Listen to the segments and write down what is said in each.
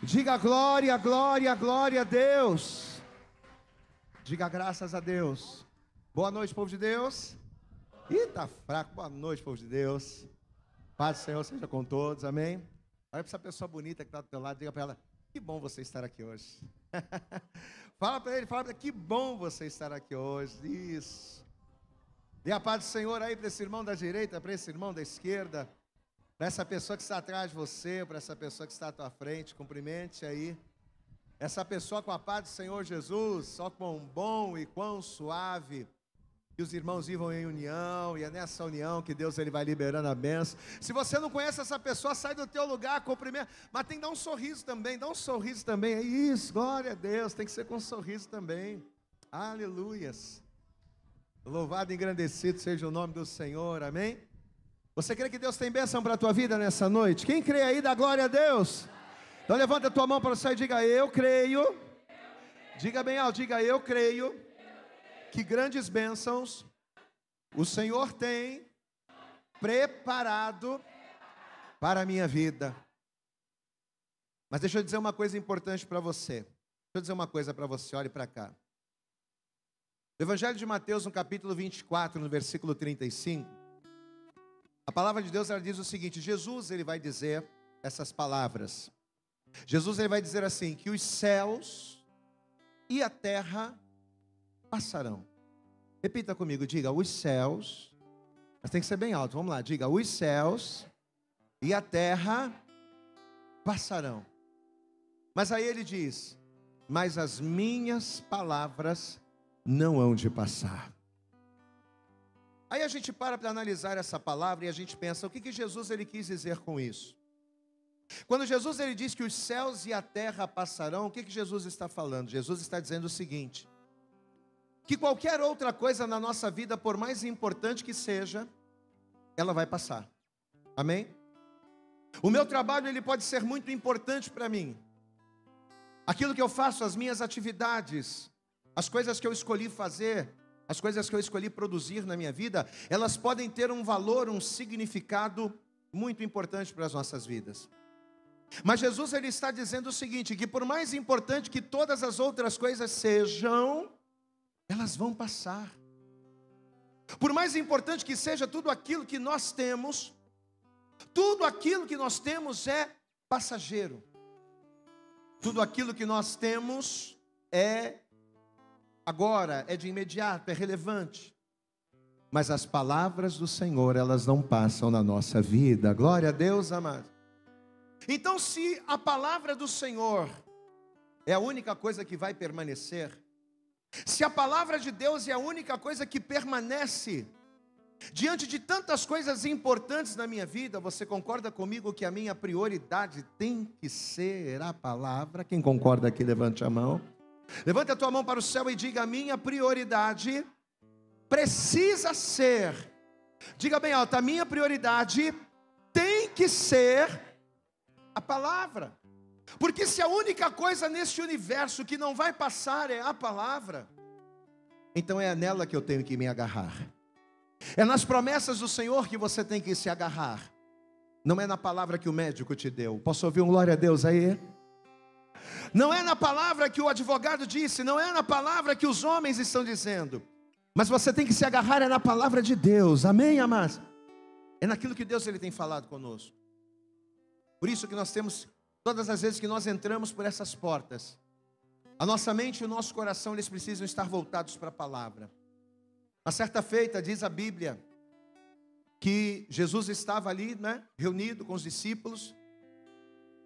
Diga glória, glória, glória a Deus. Diga graças a Deus. Boa noite, povo de Deus. Ih, tá fraco. Boa noite, povo de Deus. Paz do Senhor seja com todos, amém. Olha para essa pessoa bonita que está do teu lado, diga para ela: que bom você estar aqui hoje. Fala para ele, que bom você estar aqui hoje. Isso. Dê a paz do Senhor aí para esse irmão da direita, para esse irmão da esquerda, para essa pessoa que está atrás de você, para essa pessoa que está à tua frente. Cumprimente aí essa pessoa com a paz do Senhor Jesus. Só quão bom e quão suave que os irmãos vivam em união, e é nessa união que Deus ele vai liberando a bênção. Se você não conhece essa pessoa, sai do teu lugar, cumprimenta, mas tem que dar um sorriso também, dá um sorriso também. É isso, glória a Deus, tem que ser com um sorriso também. Aleluias. Louvado e engrandecido seja o nome do Senhor, amém? Você crê que Deus tem bênção para a tua vida nessa noite? Quem crê aí, dá glória a Deus. Então levanta a tua mão para o céu e diga: eu creio. Diga bem alto, diga: eu creio que grandes bênçãos o Senhor tem preparado para a minha vida. Mas deixa eu dizer uma coisa importante para você. Deixa eu dizer uma coisa para você, olhe para cá. No Evangelho de Mateus, no capítulo 24, no versículo 35, a palavra de Deus ela diz o seguinte: Jesus ele vai dizer essas palavras. Jesus ele vai dizer assim, que os céus e a terra passarão. Repita comigo, diga: os céus, mas tem que ser bem alto, vamos lá, diga: os céus e a terra passarão. Mas aí ele diz: mas as minhas palavras não hão de passar. Aí a gente para analisar essa palavra e a gente pensa, o que Jesus ele quis dizer com isso? Quando Jesus ele diz que os céus e a terra passarão, o que Jesus está falando? Jesus está dizendo o seguinte: que qualquer outra coisa na nossa vida, por mais importante que seja, ela vai passar. Amém? O meu trabalho ele pode ser muito importante para mim. Aquilo que eu faço, as minhas atividades, as coisas que eu escolhi fazer, as coisas que eu escolhi produzir na minha vida, elas podem ter um valor, um significado muito importante para as nossas vidas. Mas Jesus ele está dizendo o seguinte, que por mais importante que todas as outras coisas sejam, elas vão passar. Por mais importante que seja tudo aquilo que nós temos, tudo aquilo que nós temos é passageiro. Tudo aquilo que nós temos é agora, é de imediato, é relevante. Mas as palavras do Senhor, elas não passam na nossa vida. Glória a Deus, amado. Então, se a palavra do Senhor é a única coisa que vai permanecer, se a palavra de Deus é a única coisa que permanece, diante de tantas coisas importantes na minha vida, você concorda comigo que a minha prioridade tem que ser a palavra? Quem concorda aqui, levante a mão. Levante a tua mão para o céu e diga: a minha prioridade precisa ser, diga bem alto, a minha prioridade tem que ser a palavra. Porque se a única coisa neste universo que não vai passar é a palavra, então é nela que eu tenho que me agarrar. É nas promessas do Senhor que você tem que se agarrar. Não é na palavra que o médico te deu. Posso ouvir um glória a Deus aí? Não é na palavra que o advogado disse, não é na palavra que os homens estão dizendo, mas você tem que se agarrar é na palavra de Deus. Amém, amados? É naquilo que Deus ele tem falado conosco. Por isso que nós temos, todas as vezes que nós entramos por essas portas, a nossa mente e o nosso coração, eles precisam estar voltados para a palavra. Uma certa feita, diz a Bíblia, que Jesus estava ali, reunido com os discípulos,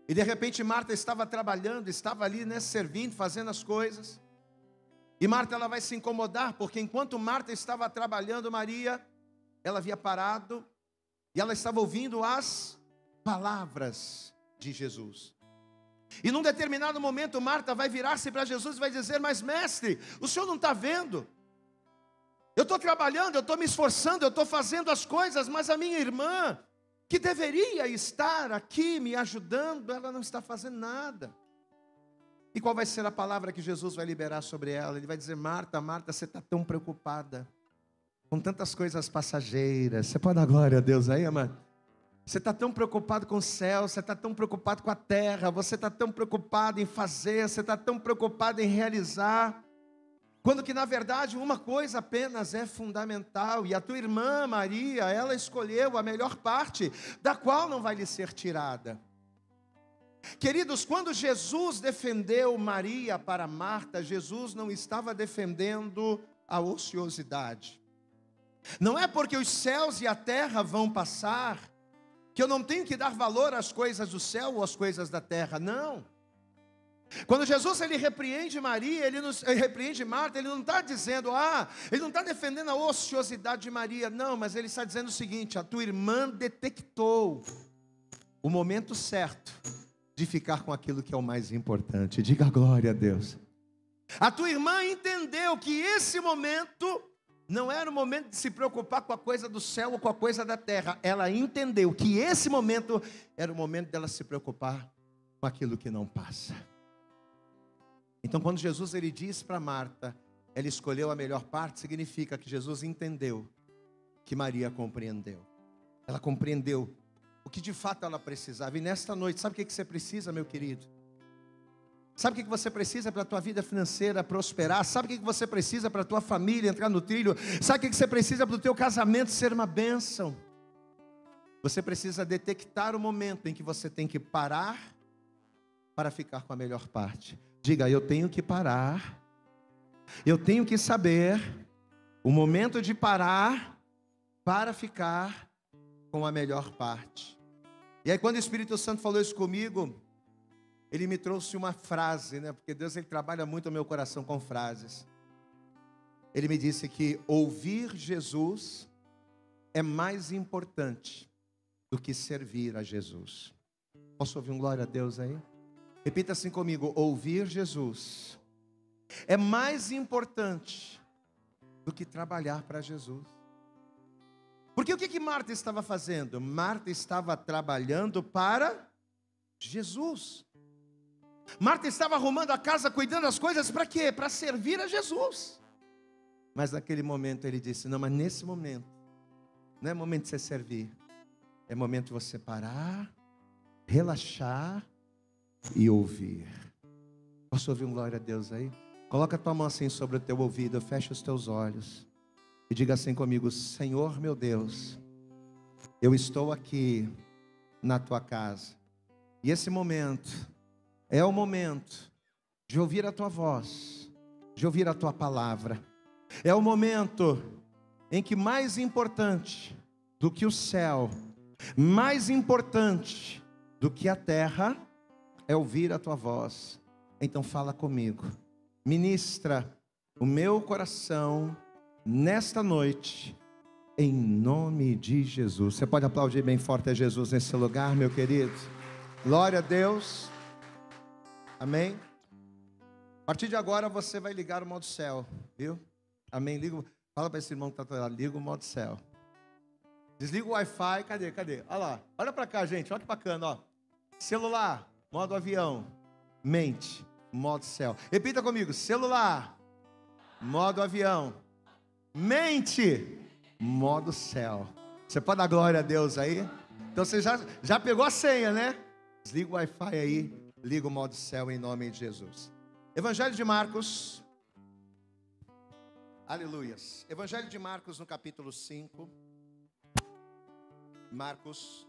e de repente Marta estava trabalhando, estava ali, servindo, fazendo as coisas, e Marta ela vai se incomodar, porque enquanto Marta estava trabalhando, Maria, ela havia parado, e ela estava ouvindo as palavras de Jesus. E num determinado momento Marta vai virar-se para Jesus e vai dizer: mas mestre, o senhor não está vendo? Eu estou trabalhando, eu estou me esforçando, eu estou fazendo as coisas, mas a minha irmã, que deveria estar aqui me ajudando, ela não está fazendo nada. E qual vai ser a palavra que Jesus vai liberar sobre ela? Ele vai dizer: Marta, Marta, você está tão preocupada com tantas coisas passageiras. Você pode dar glória a Deus aí, amado? Você está tão preocupado com o céu, você está tão preocupado com a terra, você está tão preocupado em fazer, você está tão preocupado em realizar, quando que na verdade uma coisa apenas é fundamental, e a tua irmã Maria, ela escolheu a melhor parte, da qual não vai lhe ser tirada. Queridos, quando Jesus defendeu Maria para Marta, Jesus não estava defendendo a ociosidade. Não é porque os céus e a terra vão passar, que eu não tenho que dar valor às coisas do céu ou às coisas da terra, não. Quando Jesus ele repreende Maria, ele repreende Marta, ele não está dizendo, ele não está defendendo a ociosidade de Maria, não, mas ele está dizendo o seguinte: a tua irmã detectou o momento certo de ficar com aquilo que é o mais importante. Diga glória a Deus. A tua irmã entendeu que esse momento não era o momento de se preocupar com a coisa do céu ou com a coisa da terra. Ela entendeu que esse momento era o momento dela se preocupar com aquilo que não passa. Então, quando Jesus ele diz para Marta, ela escolheu a melhor parte, significa que Jesus entendeu que Maria compreendeu. Ela compreendeu o que de fato ela precisava. E nesta noite, sabe o que você precisa, meu querido? Sabe o que você precisa para a tua vida financeira prosperar? Sabe o que você precisa para a tua família entrar no trilho? Sabe o que você precisa para o teu casamento ser uma bênção? Você precisa detectar o momento em que você tem que parar para ficar com a melhor parte. Diga, eu tenho que parar, eu tenho que saber o momento de parar para ficar com a melhor parte. E aí quando o Espírito Santo falou isso comigo, ele me trouxe uma frase, porque Deus ele trabalha muito no meu coração com frases. Ele me disse que ouvir Jesus é mais importante do que servir a Jesus. Posso ouvir um glória a Deus aí? Repita assim comigo: ouvir Jesus é mais importante do que trabalhar para Jesus. Porque o que Marta estava fazendo? Marta estava trabalhando para Jesus. Marta estava arrumando a casa, cuidando das coisas, para quê? Para servir a Jesus. Mas naquele momento ele disse, não, mas nesse momento, não é momento de você servir, é momento de você parar, relaxar e ouvir. Posso ouvir um glória a Deus aí? Coloca a tua mão assim sobre o teu ouvido, fecha os teus olhos e diga assim comigo: Senhor meu Deus, eu estou aqui na tua casa, e esse momento é o momento de ouvir a tua voz, de ouvir a tua palavra. É o momento em que mais importante do que o céu, mais importante do que a terra, é ouvir a tua voz. Então fala comigo, ministra o meu coração nesta noite, em nome de Jesus. Você pode aplaudir bem forte a Jesus nesse lugar, meu querido? Glória a Deus. Amém? A partir de agora você vai ligar o modo céu, viu? Amém? Fala para esse irmão que está lá, liga o modo céu. Desliga o Wi-Fi, cadê? Olha lá, olha para cá, gente, olha que bacana, ó. Celular, modo avião. Mente, modo céu. Repita comigo, celular, modo avião. Mente, modo céu. Você pode dar glória a Deus aí? Então você já pegou a senha, né? Desliga o Wi-Fi aí, liga o modo céu em nome de Jesus. Evangelho de Marcos. Aleluias. Evangelho de Marcos no capítulo 5. Marcos.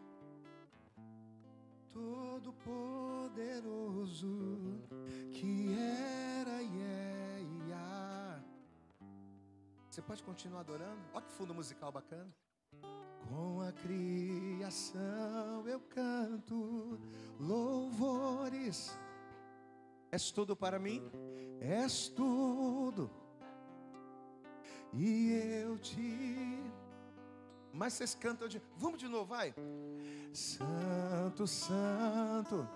Todo poderoso que era e é e há. Você pode continuar adorando? Olha que fundo musical bacana. Com a criação eu canto louvores. És tudo para mim? És tudo. E eu te... Mas vocês cantam de... Vamos de novo, vai. Santo, Santo,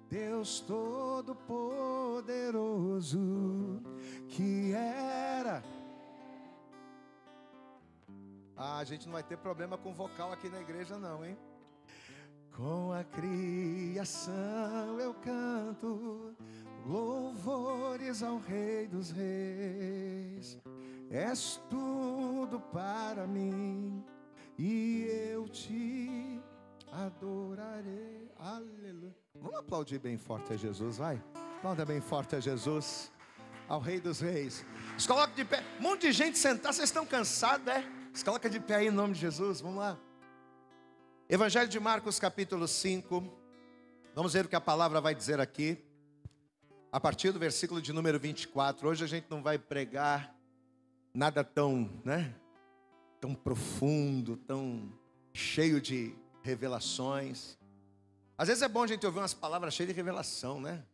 Deus Todo-Poderoso, que era... A gente não vai ter problema com vocal aqui na igreja não, hein? Com a criação eu canto louvores ao Rei dos Reis. És tudo para mim, e eu te adorarei. Aleluia. Vamos aplaudir bem forte a Jesus, vai. Aplauda bem forte a Jesus, ao Rei dos Reis. Se coloca de pé. Um monte de gente sentada, vocês estão cansados, né? Se coloca de pé aí em nome de Jesus, vamos lá. Evangelho de Marcos capítulo 5. Vamos ver o que a palavra vai dizer aqui. A partir do versículo de número 24. Hoje a gente não vai pregar nada tão, tão profundo, tão cheio de revelações. Às vezes é bom a gente ouvir umas palavras cheias de revelação, né?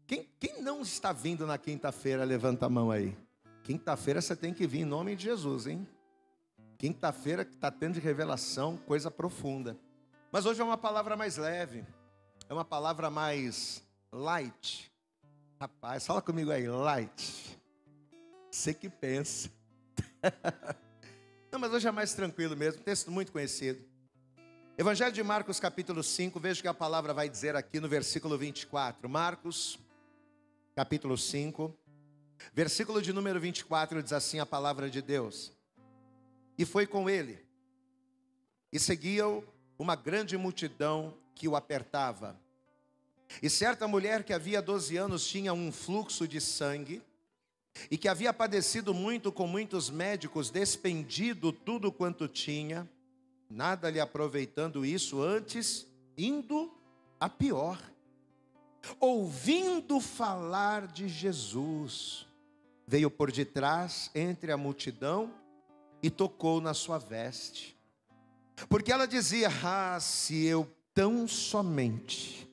Quem não está vindo na quinta-feira, levanta a mão aí. Quinta-feira você tem que vir em nome de Jesus, hein? Quinta-feira que está tendo de revelação, coisa profunda. Mas hoje é uma palavra mais leve. É uma palavra mais light. Rapaz, fala comigo aí, light. Você que pensa. Não, mas hoje é mais tranquilo mesmo. Texto muito conhecido. Evangelho de Marcos capítulo 5. Veja o que a palavra vai dizer aqui no versículo 24. Marcos capítulo 5. Versículo de número 24 diz assim a palavra de Deus. E foi com ele, e seguia-o uma grande multidão que o apertava. E certa mulher que havia 12 anos tinha um fluxo de sangue, e que havia padecido muito com muitos médicos, despendido tudo quanto tinha, nada lhe aproveitando isso, antes indo a pior. Ouvindo falar de Jesus, veio por detrás entre a multidão e tocou na sua veste. Porque ela dizia: se eu tão somente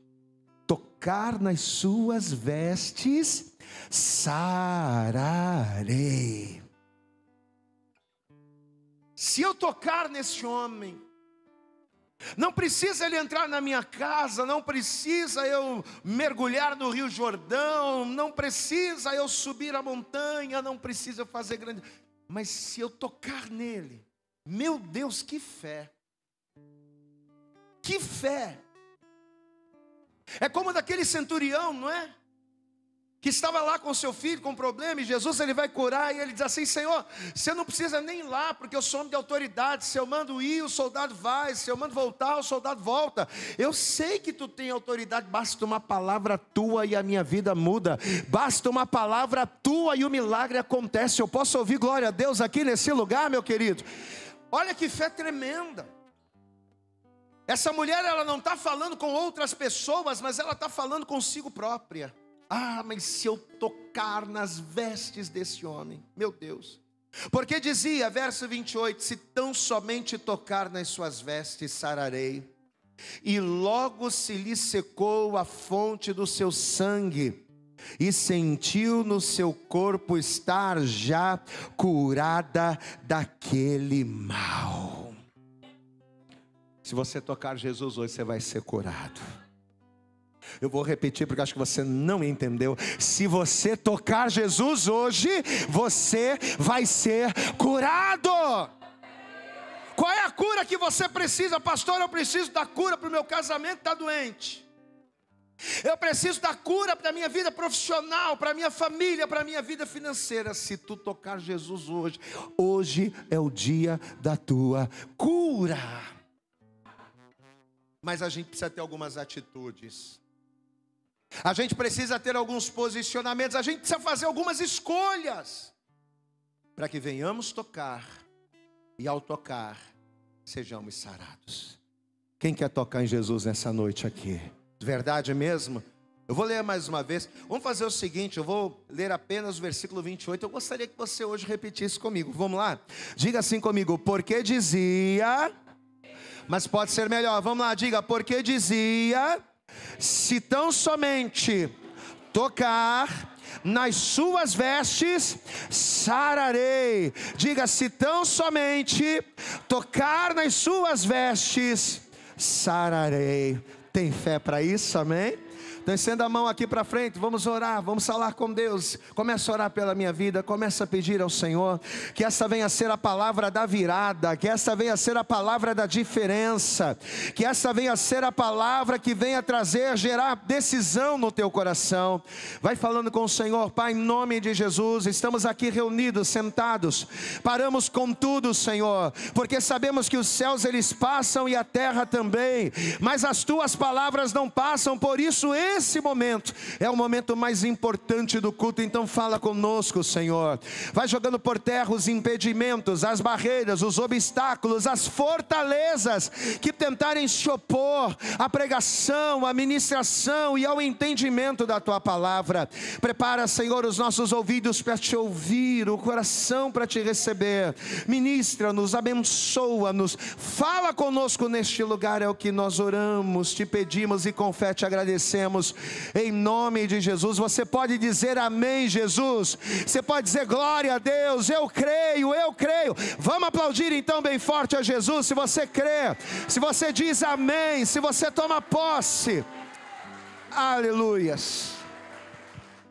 tocar nas suas vestes, sararei. Se eu tocar nesse homem, não precisa ele entrar na minha casa, não precisa eu mergulhar no Rio Jordão, não precisa eu subir a montanha, não precisa fazer grande... Mas se eu tocar nele, meu Deus, que fé! Que fé! É como daquele centurião, não é? Que estava lá com seu filho com problema, e Jesus ele vai curar, e ele diz assim: Senhor, você não precisa nem ir lá, porque eu sou homem de autoridade. Se eu mando ir, o soldado vai. Se eu mando voltar, o soldado volta. Eu sei que tu tem autoridade. Basta uma palavra tua e a minha vida muda. Basta uma palavra tua e o milagre acontece. Eu posso ouvir glória a Deus aqui nesse lugar, meu querido? Olha que fé tremenda. Essa mulher, ela não está falando com outras pessoas, mas ela está falando consigo própria. Mas se eu tocar nas vestes desse homem, meu Deus. Porque dizia, verso 28, se tão somente tocar nas suas vestes, sararei. E logo se lhe secou a fonte do seu sangue, e sentiu no seu corpo estar já curada daquele mal. Se você tocar Jesus hoje, você vai ser curado. Eu vou repetir porque acho que você não entendeu. Se você tocar Jesus hoje, você vai ser curado. Qual é a cura que você precisa? Pastor, eu preciso da cura para o meu casamento, está doente. Eu preciso da cura para a minha vida profissional, para a minha família, para a minha vida financeira. Se tu tocar Jesus hoje, hoje é o dia da tua cura. Mas a gente precisa ter algumas atitudes. A gente precisa ter alguns posicionamentos. A gente precisa fazer algumas escolhas para que venhamos tocar, e ao tocar sejamos sarados. Quem quer tocar em Jesus nessa noite aqui? Verdade mesmo? Eu vou ler mais uma vez. Vamos fazer o seguinte, eu vou ler apenas o versículo 28. Eu gostaria que você hoje repetisse comigo. Vamos lá? Diga assim comigo: porque dizia... Mas pode ser melhor, vamos lá, diga: porque dizia, se tão somente tocar nas suas vestes, sararei. Diga: se tão somente tocar nas suas vestes, sararei. Tem fé para isso, amém? Então estenda a mão aqui para frente, vamos orar, vamos falar com Deus. Começa a orar pela minha vida, começa a pedir ao Senhor que essa venha a ser a palavra da virada, que essa venha a ser a palavra da diferença, que essa venha a ser a palavra que venha trazer, gerar decisão no teu coração. Vai falando com o Senhor. Pai, em nome de Jesus, estamos aqui reunidos, sentados, paramos com tudo, Senhor, porque sabemos que os céus eles passam e a terra também, mas as tuas palavras não passam. Por isso esse momento é o momento mais importante do culto. Então fala conosco, Senhor. Vai jogando por terra os impedimentos, as barreiras, os obstáculos, as fortalezas que tentarem se opor à pregação, à ministração e ao entendimento da tua palavra. Prepara, Senhor, os nossos ouvidos para te ouvir, o coração para te receber. Ministra-nos, abençoa-nos, fala conosco neste lugar. É o que nós oramos, te pedimos e com fé te agradecemos, em nome de Jesus. Você pode dizer amém, Jesus. Você pode dizer glória a Deus. Eu creio, eu creio. Vamos aplaudir então bem forte a Jesus, se você crê, se você diz amém, se você toma posse. Aleluias.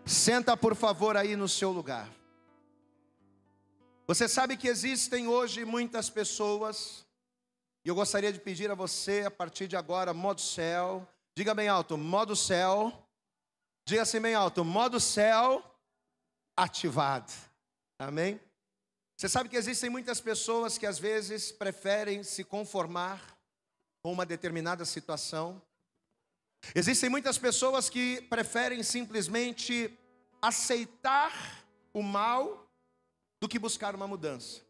Senta por favor aí no seu lugar. Você sabe que existem hoje muitas pessoas, e eu gostaria de pedir a você, a partir de agora, modo céu. Diga bem alto, modo céu. Diga assim bem alto, modo céu ativado. Amém? Você sabe que existem muitas pessoas que às vezes preferem se conformar com uma determinada situação. Existem muitas pessoas que preferem simplesmente aceitar o mal do que buscar uma mudança.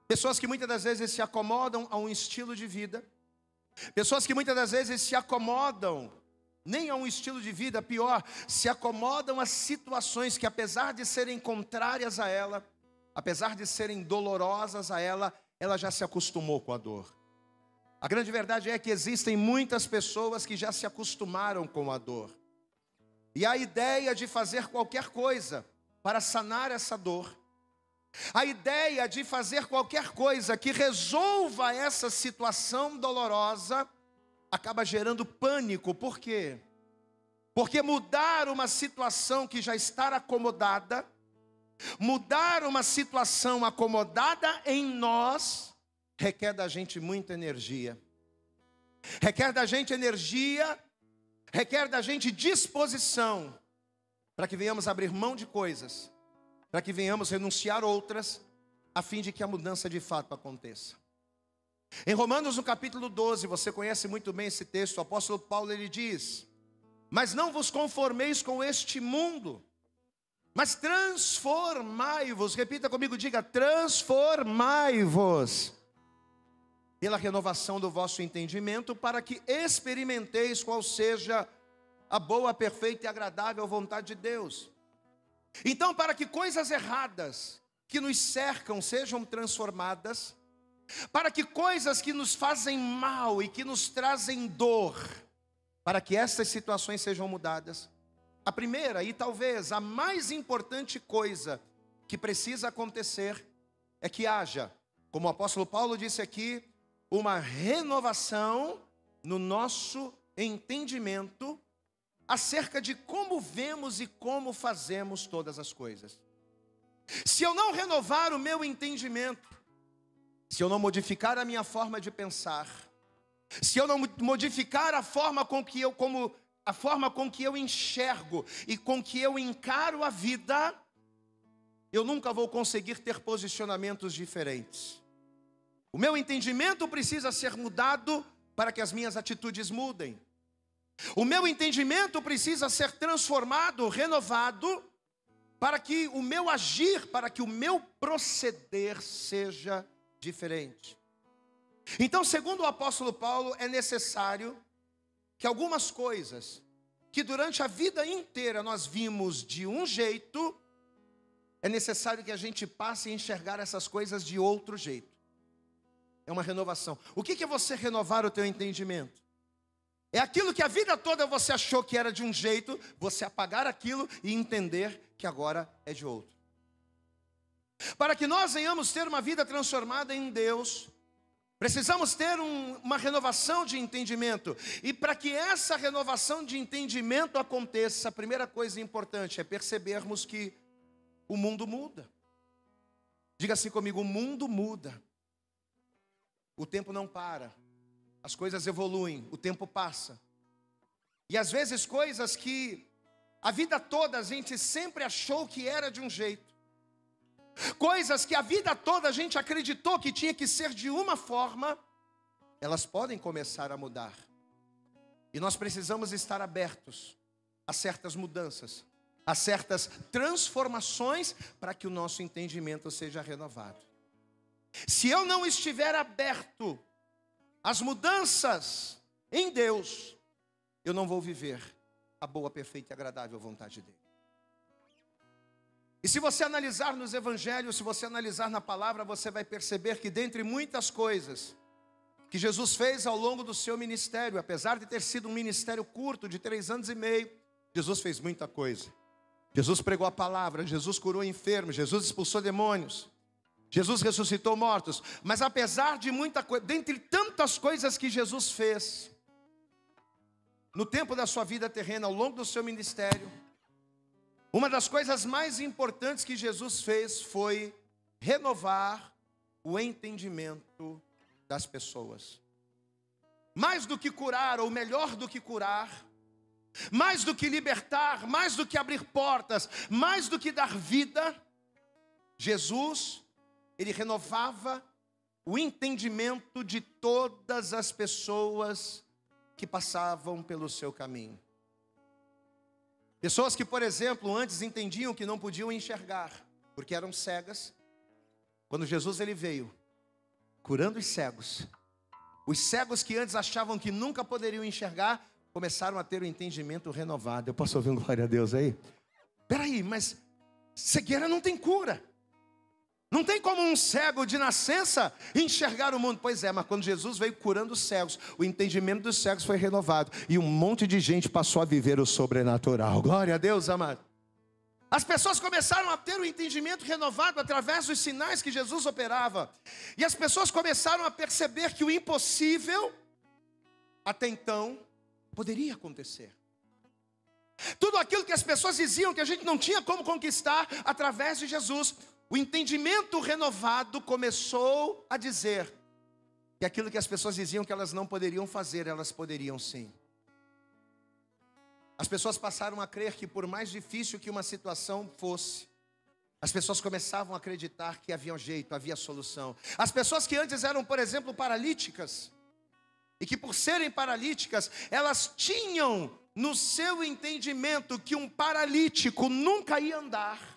Pessoas que muitas das vezes se acomodam a um estilo de vida. Pessoas que muitas das vezes se acomodam, nem a um estilo de vida, pior, se acomodam a situações que, apesar de serem contrárias a ela, apesar de serem dolorosas a ela, ela já se acostumou com a dor. A grande verdade é que existem muitas pessoas que já se acostumaram com a dor. E a ideia de fazer qualquer coisa para sanar essa dor, a ideia de fazer qualquer coisa que resolva essa situação dolorosa, acaba gerando pânico. Por quê? Porque mudar uma situação que já está acomodada, mudar uma situação acomodada em nós, requer da gente muita energia. Requer da gente energia, requer da gente disposição, para que venhamos abrir mão de coisas, para que venhamos renunciar outras, a fim de que a mudança de fato aconteça. Em Romanos, no capítulo 12, você conhece muito bem esse texto, o apóstolo Paulo ele diz: mas não vos conformeis com este mundo, mas transformai-vos. Repita comigo, diga: transformai-vos pela renovação do vosso entendimento, para que experimenteis qual seja a boa, perfeita e agradável vontade de Deus. Então, para que coisas erradas que nos cercam sejam transformadas, para que coisas que nos fazem mal e que nos trazem dor, para que essas situações sejam mudadas, a primeira e talvez a mais importante coisa que precisa acontecer é que haja, como o apóstolo Paulo disse aqui, uma renovação no nosso entendimento acerca de como vemos e como fazemos todas as coisas. Se eu não renovar o meu entendimento, se eu não modificar a minha forma de pensar, se eu não modificar a forma com que eu enxergo e com que eu encaro a vida, eu nunca vou conseguir ter posicionamentos diferentes. O meu entendimento precisa ser mudado para que as minhas atitudes mudem. O meu entendimento precisa ser transformado, renovado, para que o meu agir, para que o meu proceder seja diferente. Então, segundo o apóstolo Paulo, é necessário que algumas coisas que durante a vida inteira nós vimos de um jeito, é necessário que a gente passe a enxergar essas coisas de outro jeito. É uma renovação. O que é você renovar o teu entendimento? É aquilo que a vida toda você achou que era de um jeito, você apagar aquilo e entender que agora é de outro. Para que nós venhamos ter uma vida transformada em Deus, Precisamos ter uma renovação de entendimento. E para que essa renovação de entendimento aconteça, a primeira coisa importante é percebermos que o mundo muda. Diga assim comigo: o mundo muda. O tempo não para. As coisas evoluem, o tempo passa. E às vezes coisas que a vida toda a gente sempre achou que era de um jeito. Coisas que a vida toda a gente acreditou que tinha que ser de uma forma, elas podem começar a mudar. E nós precisamos estar abertos a certas mudanças, a certas transformações, para que o nosso entendimento seja renovado. Se eu não estiver aberto às mudanças em Deus, eu não vou viver a boa, perfeita e agradável vontade dele. E se você analisar nos evangelhos, se você analisar na palavra, você vai perceber que dentre muitas coisas que Jesus fez ao longo do seu ministério, apesar de ter sido um ministério curto, de 3 anos e meio, Jesus fez muita coisa. Jesus pregou a palavra, Jesus curou enfermos, Jesus expulsou demônios, Jesus ressuscitou mortos. Mas apesar de muita coisa, dentre tantas coisas que Jesus fez, no tempo da sua vida terrena, ao longo do seu ministério, uma das coisas mais importantes que Jesus fez foi renovar o entendimento das pessoas. Mais do que curar, ou melhor do que curar, mais do que libertar, mais do que abrir portas, mais do que dar vida, Jesus, ele renovava o entendimento de todas as pessoas que passavam pelo seu caminho. Pessoas que, por exemplo, antes entendiam que não podiam enxergar, porque eram cegas. Quando Jesus ele veio, curando os cegos que antes achavam que nunca poderiam enxergar, começaram a ter o entendimento renovado. Eu posso ouvir um glória a Deus aí? Peraí, mas cegueira não tem cura. Não tem como um cego de nascença enxergar o mundo. Pois é, mas quando Jesus veio curando os cegos, o entendimento dos cegos foi renovado. E um monte de gente passou a viver o sobrenatural. Glória a Deus, amado. As pessoas começaram a ter o entendimento renovado através dos sinais que Jesus operava. E as pessoas começaram a perceber que o impossível, até então, poderia acontecer. Tudo aquilo que as pessoas diziam que a gente não tinha como conquistar, através de Jesus, o entendimento renovado começou a dizer que aquilo que as pessoas diziam que elas não poderiam fazer, elas poderiam sim. As pessoas passaram a crer que, por mais difícil que uma situação fosse, as pessoas começavam a acreditar que havia um jeito, havia solução. As pessoas que antes eram, por exemplo, paralíticas, e que por serem paralíticas, elas tinham no seu entendimento que um paralítico nunca ia andar.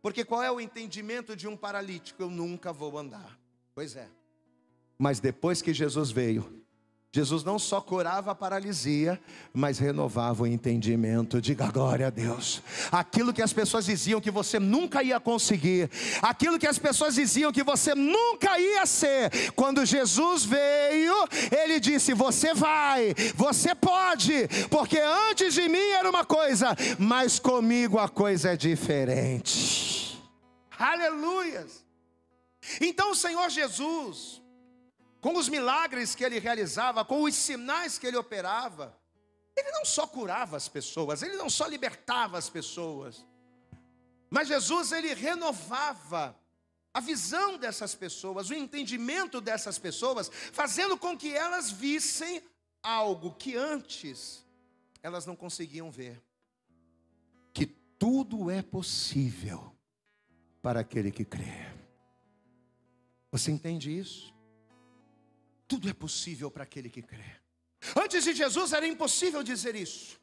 Porque qual é o entendimento de um paralítico? Eu nunca vou andar. Pois é. Mas depois que Jesus veio, Jesus não só curava a paralisia, mas renovava o entendimento. Diga glória a Deus. Aquilo que as pessoas diziam que você nunca ia conseguir, aquilo que as pessoas diziam que você nunca ia ser, quando Jesus veio, ele disse: você vai, você pode, porque antes de mim era uma coisa, mas comigo a coisa é diferente. Aleluias. Então o Senhor Jesus, com os milagres que ele realizava, com os sinais que ele operava, ele não só curava as pessoas, ele não só libertava as pessoas, mas Jesus ele renovava a visão dessas pessoas, o entendimento dessas pessoas, fazendo com que elas vissem algo que antes elas não conseguiam ver, que tudo é possível para aquele que crê. Você entende isso? Tudo é possível para aquele que crê. Antes de Jesus era impossível dizer isso.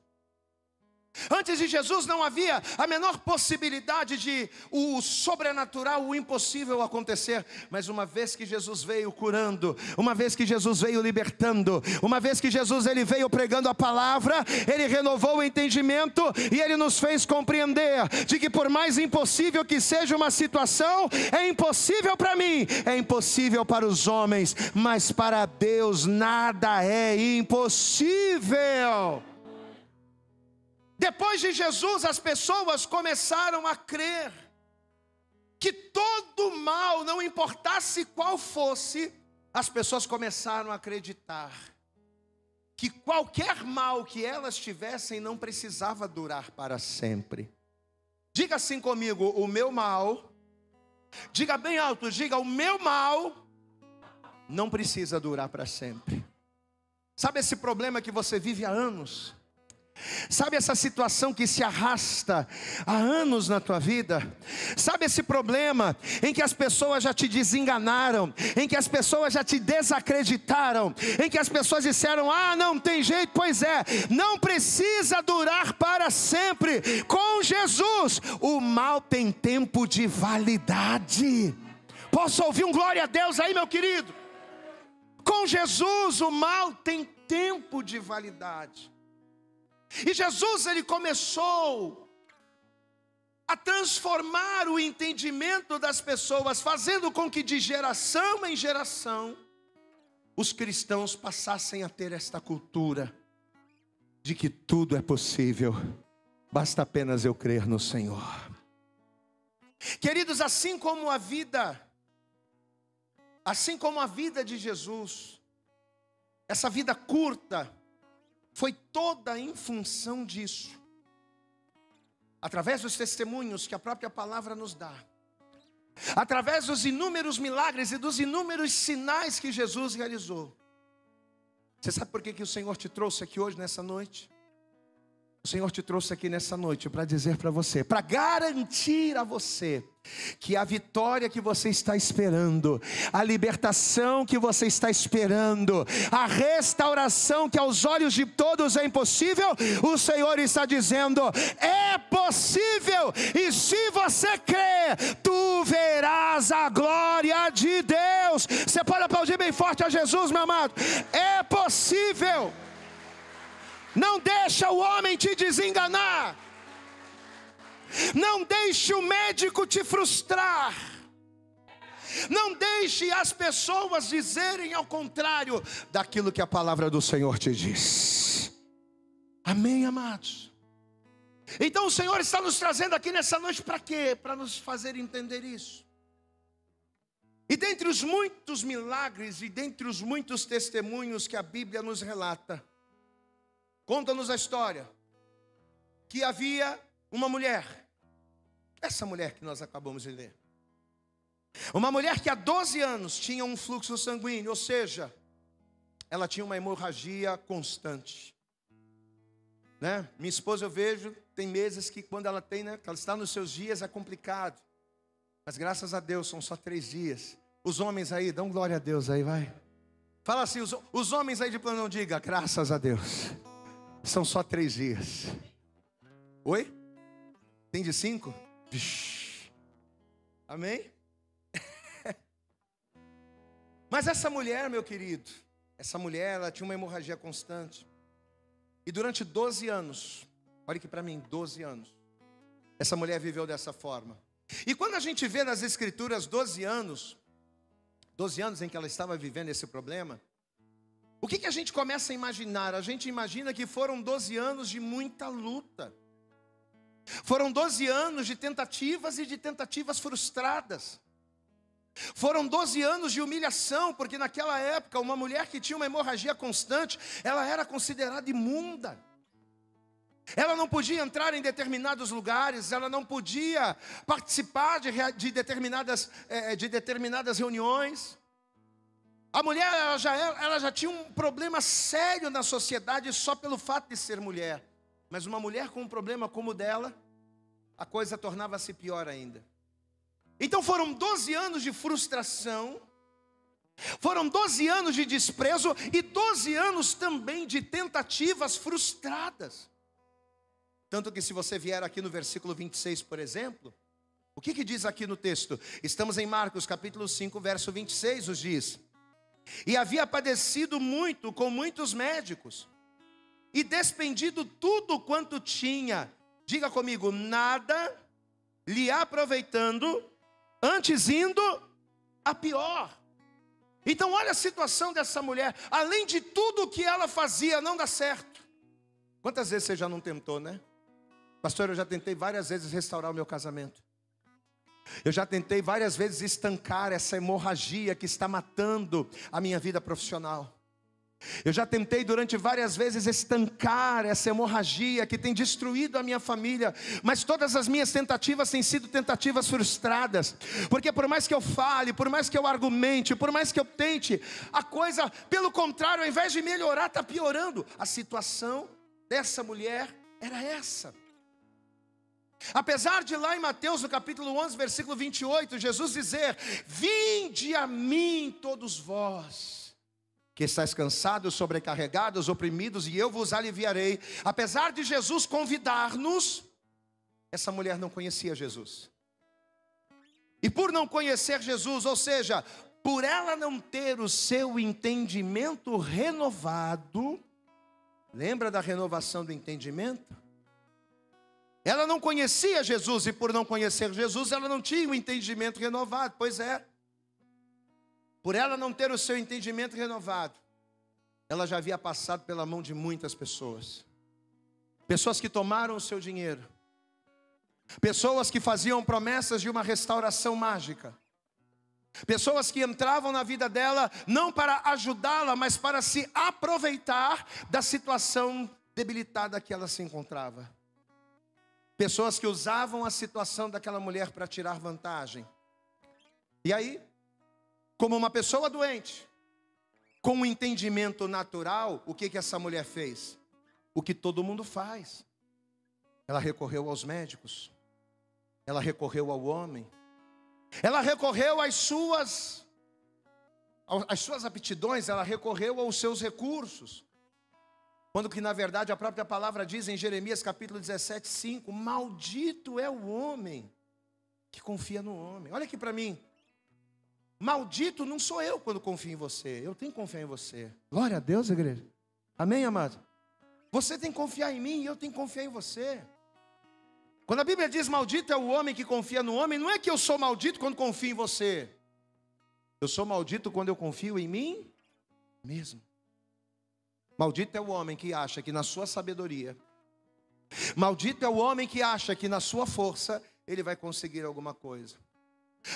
Antes de Jesus não havia a menor possibilidade de o sobrenatural, o impossível acontecer. Mas uma vez que Jesus veio curando, uma vez que Jesus veio libertando, uma vez que Jesus ele veio pregando a palavra, ele renovou o entendimento e ele nos fez compreender de que por mais impossível que seja uma situação, é impossível para mim, é impossível para os homens, mas para Deus nada é impossível. Depois de Jesus, as pessoas começaram a crer que todo mal, não importasse qual fosse, as pessoas começaram a acreditar que qualquer mal que elas tivessem não precisava durar para sempre. Diga assim comigo: o meu mal, diga bem alto, diga: o meu mal não precisa durar para sempre. Sabe esse problema que você vive há anos? Sabe essa situação que se arrasta há anos na tua vida? Sabe esse problema em que as pessoas já te desenganaram, em que as pessoas já te desacreditaram, em que as pessoas disseram: ah, não tem jeito? Pois é, não precisa durar para sempre. Com Jesus, o mal tem tempo de validade. Posso ouvir um glória a Deus aí, meu querido? Com Jesus, o mal tem tempo de validade. E Jesus, ele começou a transformar o entendimento das pessoas, fazendo com que de geração em geração os cristãos passassem a ter esta cultura de que tudo é possível, basta apenas eu crer no Senhor. Queridos, assim como a vida de Jesus, essa vida curta, foi toda em função disso. Através dos testemunhos que a própria palavra nos dá, através dos inúmeros milagres e dos inúmeros sinais que Jesus realizou. Você sabe por que o Senhor te trouxe aqui hoje, nessa noite? O Senhor te trouxe aqui nessa noite para dizer para você, para garantir a você que a vitória que você está esperando, a libertação que você está esperando, a restauração que aos olhos de todos é impossível, o Senhor está dizendo: é possível, e se você crer, tu verás a glória de Deus. Você pode aplaudir bem forte a Jesus, meu amado. É possível. Não deixa o homem te desenganar. Não deixe o médico te frustrar. Não deixe as pessoas dizerem ao contrário daquilo que a palavra do Senhor te diz. Amém, amados? Então o Senhor está nos trazendo aqui nessa noite para quê? Para nos fazer entender isso. E dentre os muitos milagres e dentre os muitos testemunhos que a Bíblia nos relata, conta-nos a história que havia uma mulher, essa mulher que nós acabamos de ler, uma mulher que há 12 anos tinha um fluxo sanguíneo, ou seja, ela tinha uma hemorragia constante, né? Minha esposa, eu vejo, tem meses que quando ela tem, né, que ela está nos seus dias, é complicado, mas graças a Deus são só 3 dias. Os homens aí, dão glória a Deus aí, vai. Fala assim, os homens aí de plantão, diga: graças a Deus, são só 3 dias. Oi? Tem de 5? Amém? Mas essa mulher, meu querido, essa mulher, ela tinha uma hemorragia constante. E durante 12 anos, olha aqui para mim, 12 anos, essa mulher viveu dessa forma. E quando a gente vê nas escrituras 12 anos em que ela estava vivendo esse problema, o que a gente começa a imaginar? A gente imagina que foram 12 anos de muita luta. Foram 12 anos de tentativas e de tentativas frustradas. Foram 12 anos de humilhação, porque naquela época uma mulher que tinha uma hemorragia constante, ela era considerada imunda. Ela não podia entrar em determinados lugares, ela não podia participar de determinadas reuniões. A mulher ela já tinha um problema sério na sociedade só pelo fato de ser mulher. Mas uma mulher com um problema como o dela, a coisa tornava-se pior ainda. Então foram 12 anos de frustração, foram 12 anos de desprezo e 12 anos também de tentativas frustradas. Tanto que se você vier aqui no versículo 26, por exemplo, o que diz aqui no texto? Estamos em Marcos capítulo 5, verso 26, nos diz: e havia padecido muito com muitos médicos, e despendido tudo quanto tinha, diga comigo, nada lhe aproveitando, antes indo a pior. Então olha a situação dessa mulher, além de tudo que ela fazia não dá certo. Quantas vezes você já não tentou, né? Pastor, eu já tentei várias vezes restaurar o meu casamento. Eu já tentei várias vezes estancar essa hemorragia que está matando a minha vida profissional. Eu já tentei durante várias vezes estancar essa hemorragia que tem destruído a minha família, mas todas as minhas tentativas têm sido tentativas frustradas, porque por mais que eu fale, por mais que eu argumente, por mais que eu tente, a coisa, pelo contrário, ao invés de melhorar, está piorando. A situação dessa mulher era essa. Apesar de lá em Mateus, no capítulo 11, versículo 28, Jesus dizer: vinde a mim todos vós que estáis cansados, sobrecarregados, oprimidos, e eu vos aliviarei. Apesar de Jesus convidar-nos, essa mulher não conhecia Jesus. E por não conhecer Jesus, ou seja, por ela não ter o seu entendimento renovado, lembra da renovação do entendimento? Ela não conhecia Jesus, e por não conhecer Jesus, ela não tinha o entendimento renovado. Pois é. Por ela não ter o seu entendimento renovado, ela já havia passado pela mão de muitas pessoas. Pessoas que tomaram o seu dinheiro. Pessoas que faziam promessas de uma restauração mágica. Pessoas que entravam na vida dela não para ajudá-la, mas para se aproveitar da situação debilitada que ela se encontrava. Pessoas que usavam a situação daquela mulher para tirar vantagem. E aí, como uma pessoa doente, com um entendimento natural, o que essa mulher fez? O que todo mundo faz. Ela recorreu aos médicos. Ela recorreu ao homem. Ela recorreu às suas aptidões, ela recorreu aos seus recursos. Quando que na verdade a própria palavra diz em Jeremias capítulo 17, 5, maldito é o homem que confia no homem. Olha aqui para mim. Maldito não sou eu quando confio em você. Eu tenho que confiar em você. Glória a Deus, igreja. Amém, amado? Você tem que confiar em mim e eu tenho que confiar em você. Quando a Bíblia diz maldito é o homem que confia no homem, não é que eu sou maldito quando confio em você. Eu sou maldito quando eu confio em mim mesmo. Maldito é o homem que acha que na sua sabedoria, maldito é o homem que acha que na sua força ele vai conseguir alguma coisa.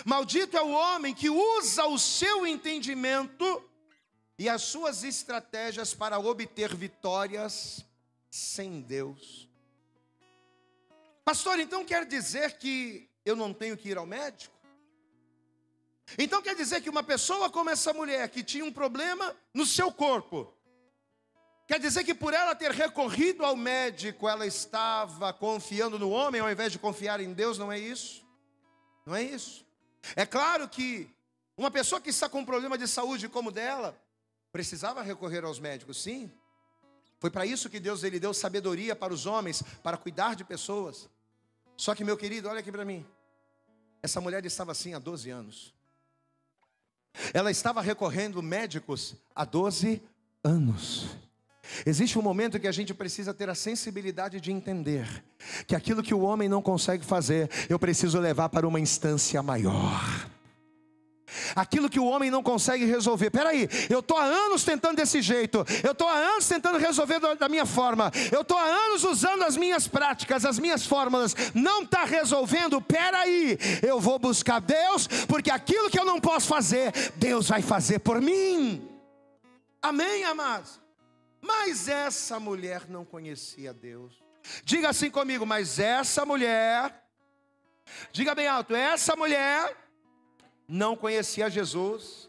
Maldito é o homem que usa o seu entendimento e as suas estratégias para obter vitórias sem Deus. Pastor, então quer dizer que eu não tenho que ir ao médico? Então quer dizer que uma pessoa como essa mulher que tinha um problema no seu corpo, quer dizer que por ela ter recorrido ao médico, ela estava confiando no homem ao invés de confiar em Deus? Não é isso? Não é isso. É claro que uma pessoa que está com um problema de saúde como o dela, precisava recorrer aos médicos, sim. Foi para isso que Deus ele deu sabedoria para os homens, para cuidar de pessoas. Só que, meu querido, olha aqui para mim. Essa mulher estava assim há 12 anos. Ela estava recorrendo médicos há 12 anos. Existe um momento que a gente precisa ter a sensibilidade de entender que aquilo que o homem não consegue fazer, eu preciso levar para uma instância maior. Aquilo que o homem não consegue resolver, peraí, eu estou há anos tentando desse jeito, eu estou há anos tentando resolver da minha forma, eu estou há anos usando as minhas práticas, as minhas fórmulas, não está resolvendo, peraí, eu vou buscar Deus, porque aquilo que eu não posso fazer, Deus vai fazer por mim. Amém, amados? Mas essa mulher não conhecia Deus. Diga assim comigo, mas essa mulher, diga bem alto, essa mulher não conhecia Jesus.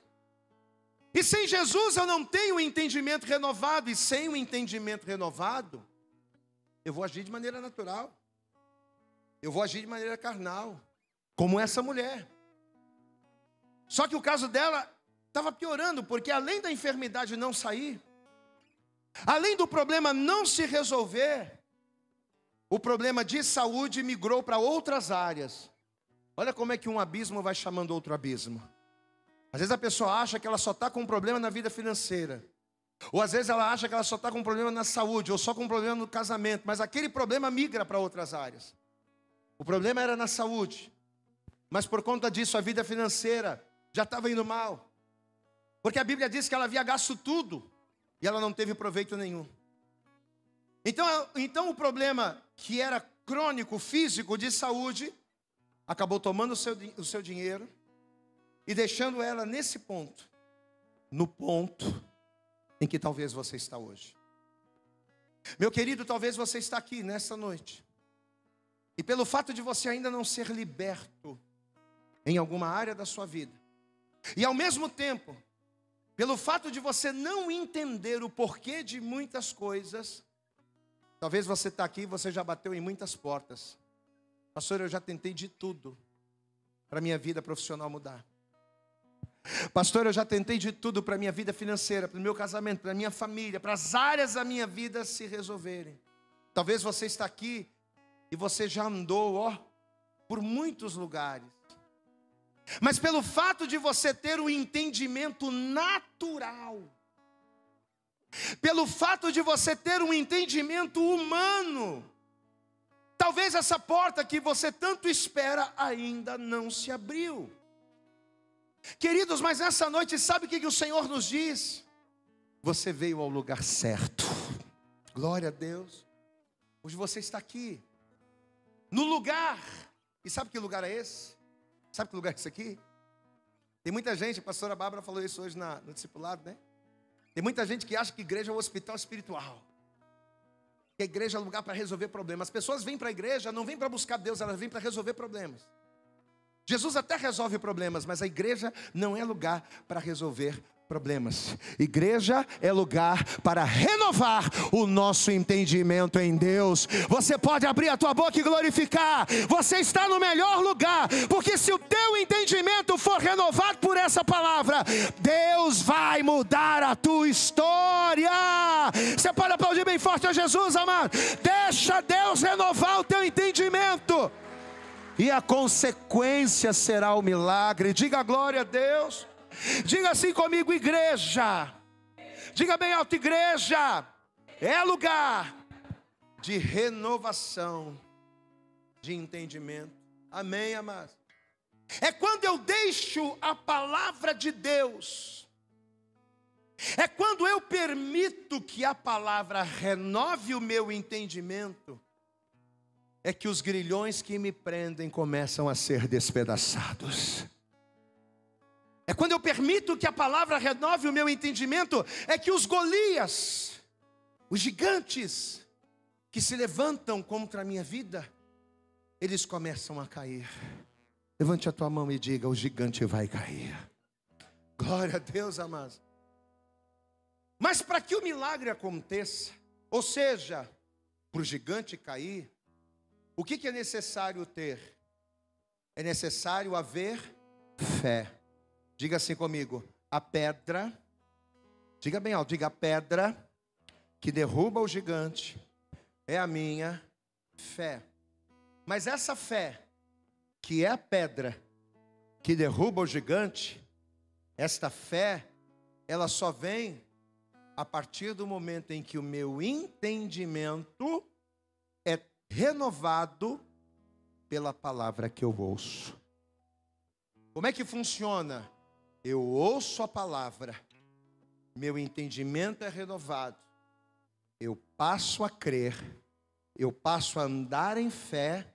E sem Jesus eu não tenho um entendimento renovado. E sem um entendimento renovado, eu vou agir de maneira natural. Eu vou agir de maneira carnal, como essa mulher. Só que o caso dela estava piorando, porque além da enfermidade não sair, além do problema não se resolver, o problema de saúde migrou para outras áreas. Olha como é que um abismo vai chamando outro abismo. Às vezes a pessoa acha que ela só está com um problema na vida financeira. Ou às vezes ela acha que ela só está com um problema na saúde, ou só com um problema no casamento. Mas aquele problema migra para outras áreas. O problema era na saúde. Mas por conta disso a vida financeira já estava indo mal. Porque a Bíblia diz que ela havia gasto tudo. E ela não teve proveito nenhum. Então o problema que era crônico, físico, de saúde, acabou tomando o seu dinheiro e deixando ela nesse ponto, no ponto em que talvez você está hoje. Meu querido, talvez você está aqui nessa noite, e pelo fato de você ainda não ser liberto em alguma área da sua vida, e ao mesmo tempo, pelo fato de você não entender o porquê de muitas coisas, talvez você está aqui e você já bateu em muitas portas. Pastor, eu já tentei de tudo para minha vida profissional mudar. Pastor, eu já tentei de tudo para minha vida financeira, para o meu casamento, para a minha família, para as áreas da minha vida se resolverem. Talvez você está aqui e você já andou, por muitos lugares. Mas pelo fato de você ter um entendimento natural, pelo fato de você ter um entendimento humano, talvez essa porta que você tanto espera ainda não se abriu. Queridos, mas nessa noite, sabe o que o Senhor nos diz? Você veio ao lugar certo. Glória a Deus. Hoje você está aqui, no lugar. E sabe que lugar é esse? Sabe que lugar é esse aqui? Tem muita gente, a pastora Bárbara falou isso hoje no discipulado, né? Tem muita gente que acha que igreja é um hospital espiritual, que a igreja é um lugar para resolver problemas. As pessoas vêm para a igreja, não vêm para buscar Deus, elas vêm para resolver problemas. Jesus até resolve problemas, mas a igreja não é lugar para resolver problemas. Igreja é lugar para renovar o nosso entendimento em Deus. Você pode abrir a tua boca e glorificar. Você está no melhor lugar, porque se o teu entendimento for renovado por essa palavra, Deus vai mudar a tua história. Você pode aplaudir bem forte a Jesus, amado. Deixa Deus renovar o teu entendimento, e a consequência será o milagre. Diga glória a Deus. Diga assim comigo, igreja. Diga bem alto, igreja é lugar de renovação de entendimento. Amém, amados? É quando eu deixo a palavra de Deus, é quando eu permito que a palavra renove o meu entendimento, é que os grilhões que me prendem começam a ser despedaçados. É quando eu permito que a palavra renove o meu entendimento, é que os Golias, os gigantes que se levantam contra a minha vida, eles começam a cair. Levante a tua mão e diga: o gigante vai cair. Glória a Deus, amados. Mas para que o milagre aconteça, ou seja, para o gigante cair, o que é necessário ter? É necessário haver fé. Diga assim comigo: a pedra, diga bem alto, diga: a pedra que derruba o gigante é a minha fé. Mas essa fé, que é a pedra que derruba o gigante, esta fé, ela só vem a partir do momento em que o meu entendimento é renovado pela palavra que eu ouço. Como é que funciona? Eu ouço a palavra, meu entendimento é renovado, eu passo a crer, eu passo a andar em fé,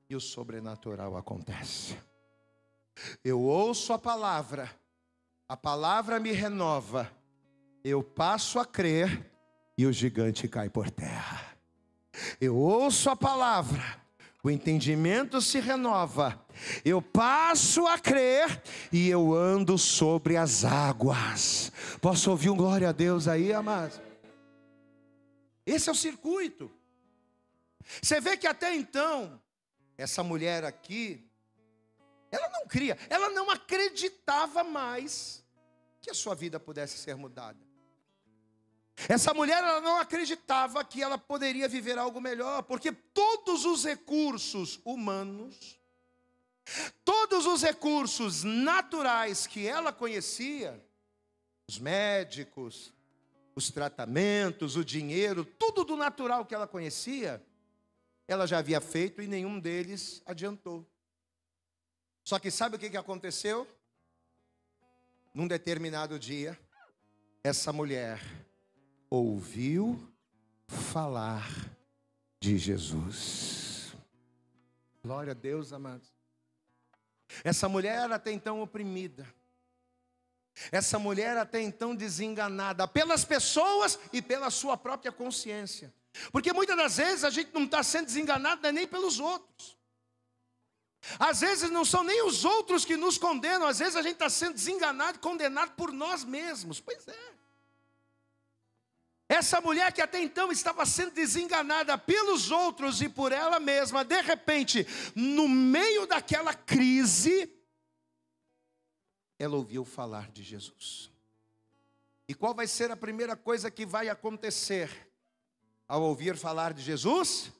e o sobrenatural acontece. Eu ouço a palavra me renova, eu passo a crer, e o gigante cai por terra. Eu ouço a palavra, o entendimento se renova, eu passo a crer e eu ando sobre as águas. Posso ouvir um glória a Deus aí, amados? Esse é o circuito. Você vê que até então, essa mulher aqui, ela não cria, ela não acreditava mais que a sua vida pudesse ser mudada. Essa mulher, ela não acreditava que ela poderia viver algo melhor, porque todos os recursos humanos, todos os recursos naturais que ela conhecia, os médicos, os tratamentos, o dinheiro, tudo do natural que ela conhecia, ela já havia feito e nenhum deles adiantou. Só que sabe o que aconteceu? Num determinado dia, essa mulher ouviu falar de Jesus. Glória a Deus, amados. Essa mulher era até então oprimida. Essa mulher até então desenganada pelas pessoas e pela sua própria consciência. Porque muitas das vezes a gente não está sendo desenganado nem pelos outros. Às vezes não são nem os outros que nos condenam. Às vezes a gente está sendo desenganado e condenado por nós mesmos. Pois é. Essa mulher que até então estava sendo desenganada pelos outros e por ela mesma, de repente, no meio daquela crise, ela ouviu falar de Jesus. E qual vai ser a primeira coisa que vai acontecer ao ouvir falar de Jesus?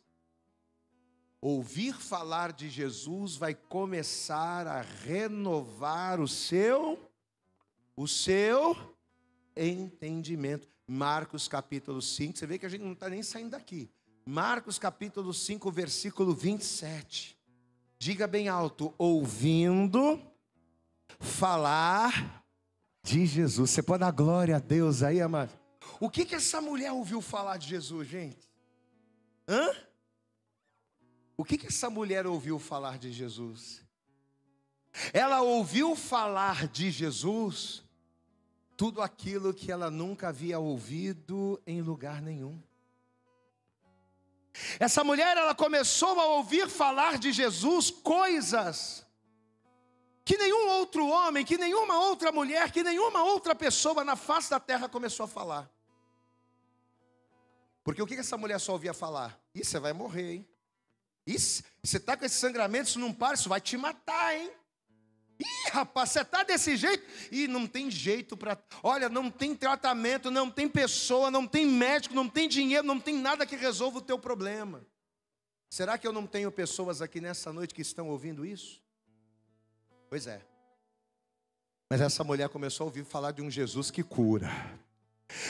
Ouvir falar de Jesus vai começar a renovar o seu entendimento. Marcos capítulo 5, você vê que a gente não está nem saindo daqui. Marcos capítulo 5, versículo 27. Diga bem alto: ouvindo falar de Jesus. Você pode dar glória a Deus aí, amado? O que essa mulher ouviu falar de Jesus, gente? O que essa mulher ouviu falar de Jesus? Ela ouviu falar de Jesus tudo aquilo que ela nunca havia ouvido em lugar nenhum. Essa mulher, ela começou a ouvir falar de Jesus coisas que nenhum outro homem, que nenhuma outra mulher, que nenhuma outra pessoa na face da terra começou a falar. Porque o que essa mulher só ouvia falar? Ih, você vai morrer, hein? Ih, você está com esse sangramento, isso não para, isso vai te matar, hein? Ih, rapaz, você está desse jeito? Ih, não tem jeito para... Olha, não tem tratamento, não tem pessoa, não tem médico, não tem dinheiro, não tem nada que resolva o teu problema. Será que eu não tenho pessoas aqui nessa noite que estão ouvindo isso? Pois é. Mas essa mulher começou a ouvir falar de um Jesus que cura.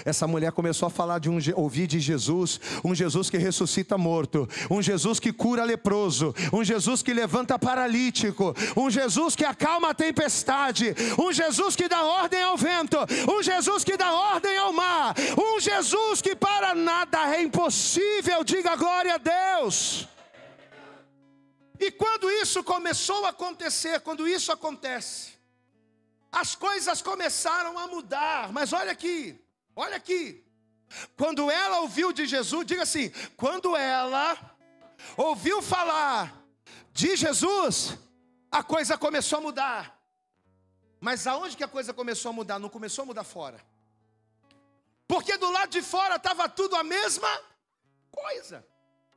Essa mulher começou a falar ouvir de Jesus, um Jesus que ressuscita morto, um Jesus que cura leproso, um Jesus que levanta paralítico, um Jesus que acalma a tempestade, um Jesus que dá ordem ao vento, um Jesus que dá ordem ao mar, um Jesus que para nada é impossível. Diga glória a Deus. E quando isso começou a acontecer, quando isso acontece, as coisas começaram a mudar. Mas olha aqui. Olha aqui, quando ela ouviu de Jesus, diga assim: quando ela ouviu falar de Jesus, a coisa começou a mudar. Mas aonde que a coisa começou a mudar? Não começou a mudar fora. Porque do lado de fora estava tudo a mesma coisa.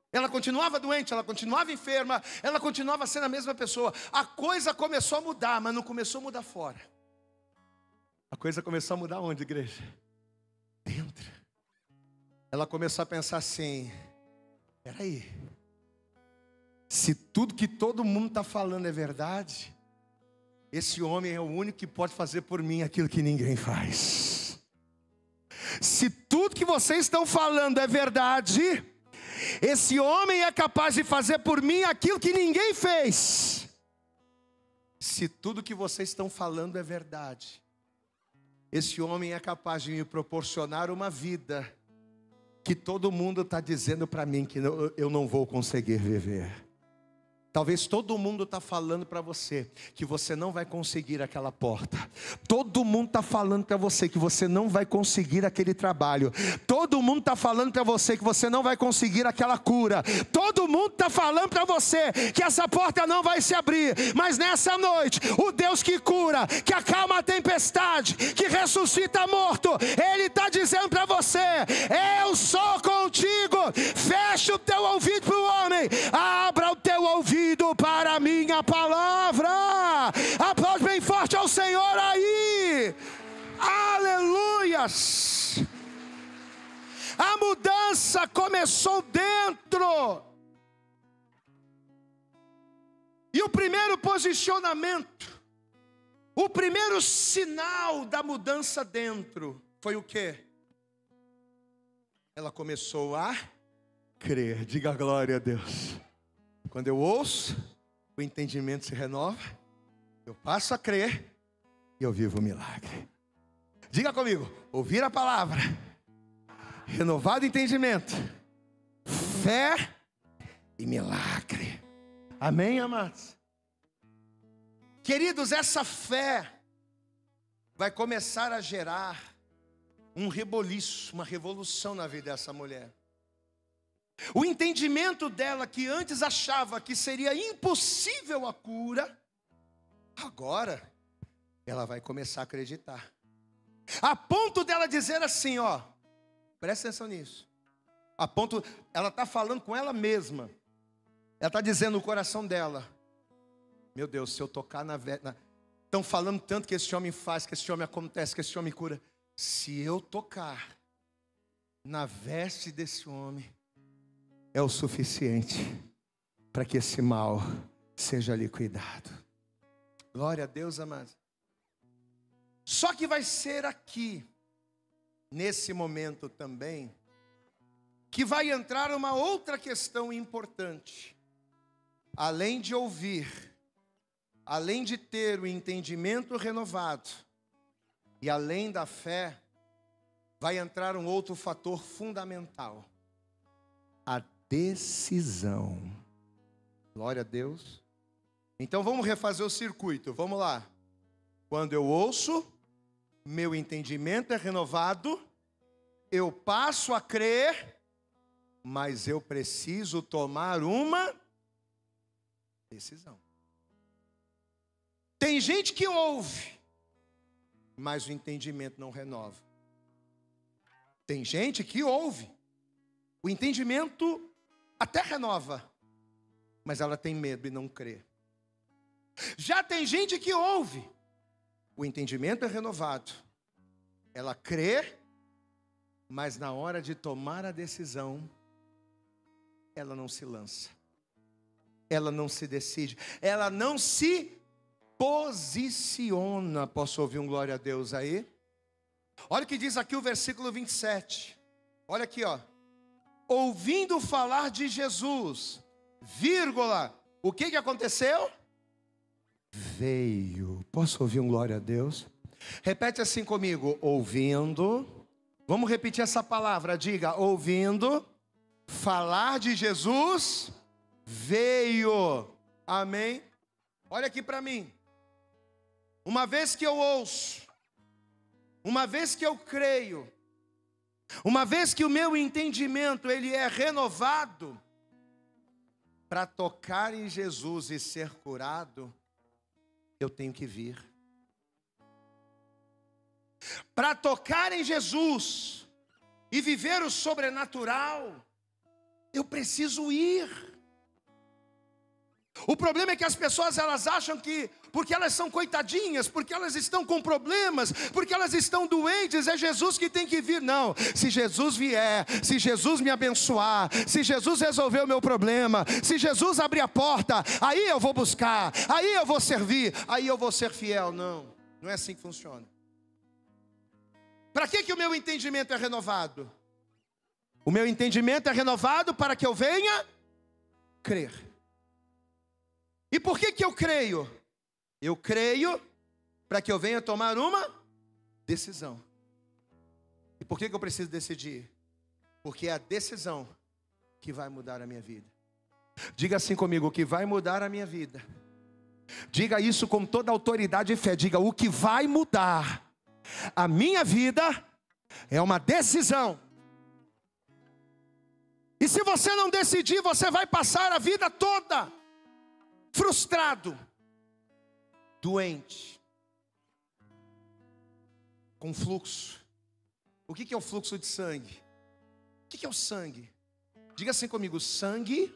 Ela continuava doente, ela continuava enferma, ela continuava sendo a mesma pessoa. A coisa começou a mudar, mas não começou a mudar fora. A coisa começou a mudar onde, igreja? Dentro. Ela começou a pensar assim: peraí, se tudo que todo mundo está falando é verdade, esse homem é o único que pode fazer por mim aquilo que ninguém faz. Se tudo que vocês estão falando é verdade, esse homem é capaz de fazer por mim aquilo que ninguém fez. Se tudo que vocês estão falando é verdade, esse homem é capaz de me proporcionar uma vida que todo mundo está dizendo para mim que eu não vou conseguir viver. Talvez todo mundo está falando para você que você não vai conseguir aquela porta. Todo mundo está falando para você que você não vai conseguir aquele trabalho. Todo mundo está falando para você que você não vai conseguir aquela cura. Todo mundo está falando para você que essa porta não vai se abrir. Mas nessa noite, o Deus que cura, que acalma a tempestade, que ressuscita morto, Ele está dizendo para você: eu sou contigo. Fecha o teu ouvido para o homem, abra o teu ouvido para a minha palavra. Aplaude bem forte ao Senhor aí. Aleluias. A mudança começou dentro. E o primeiro posicionamento, o primeiro sinal da mudança dentro foi o quê? Ela começou a crer. Diga glória a Deus. Quando eu ouço, o entendimento se renova, eu passo a crer e eu vivo o milagre. Diga comigo: ouvir a palavra, renovado entendimento, fé e milagre. Amém, amados? Queridos, essa fé vai começar a gerar um reboliço, uma revolução na vida dessa mulher. O entendimento dela, que antes achava que seria impossível a cura, agora ela vai começar a acreditar. A ponto dela dizer assim, ó, presta atenção nisso. A ponto, ela está falando com ela mesma. Ela está dizendo no coração dela, meu Deus, se eu tocar estão falando tanto que esse homem faz, que esse homem acontece, que esse homem cura. Se eu tocar na veste desse homem, é o suficiente para que esse mal seja liquidado. Glória a Deus, amados. Só que vai ser aqui, nesse momento também, que vai entrar uma outra questão importante. Além de ouvir, além de ter o entendimento renovado, e além da fé, vai entrar um outro fator fundamental. A decisão. Glória a Deus. Então vamos refazer o circuito, vamos lá. Quando eu ouço, meu entendimento é renovado, eu passo a crer, mas eu preciso tomar uma decisão. Tem gente que ouve, mas o entendimento não renova. Tem gente que ouve, o entendimento até renova, mas ela tem medo e não crê. Já tem gente que ouve, o entendimento é renovado, ela crê, mas na hora de tomar a decisão, ela não se lança, ela não se decide, ela não se posiciona. Posso ouvir um glória a Deus aí? Olha o que diz aqui o versículo 27. Olha aqui, ó. Ouvindo falar de Jesus, vírgula, o que aconteceu? Veio. Posso ouvir um glória a Deus? Repete assim comigo, ouvindo. Vamos repetir essa palavra, diga, ouvindo falar de Jesus, veio. Amém? Olha aqui para mim. Uma vez que eu ouço, uma vez que eu creio, uma vez que o meu entendimento ele é renovado, para tocar em Jesus e ser curado, eu tenho que vir. Para tocar em Jesus e viver o sobrenatural, eu preciso ir. O problema é que as pessoas elas acham que porque elas são coitadinhas, porque elas estão com problemas, porque elas estão doentes, é Jesus que tem que vir. Não, se Jesus vier, se Jesus me abençoar, se Jesus resolver o meu problema, se Jesus abrir a porta, aí eu vou buscar, aí eu vou servir, aí eu vou ser fiel. Não, não é assim que funciona. Para que o meu entendimento é renovado? O meu entendimento é renovado para que eu venha crer. E por que eu creio? Eu creio para que eu venha tomar uma decisão. E por que eu preciso decidir? Porque é a decisão que vai mudar a minha vida. Diga assim comigo, o que vai mudar a minha vida. Diga isso com toda autoridade e fé. Diga, o que vai mudar a minha vida é uma decisão. E se você não decidir, você vai passar a vida toda frustrado, doente, com fluxo. O que é o fluxo de sangue? O que é o sangue? Diga assim comigo, sangue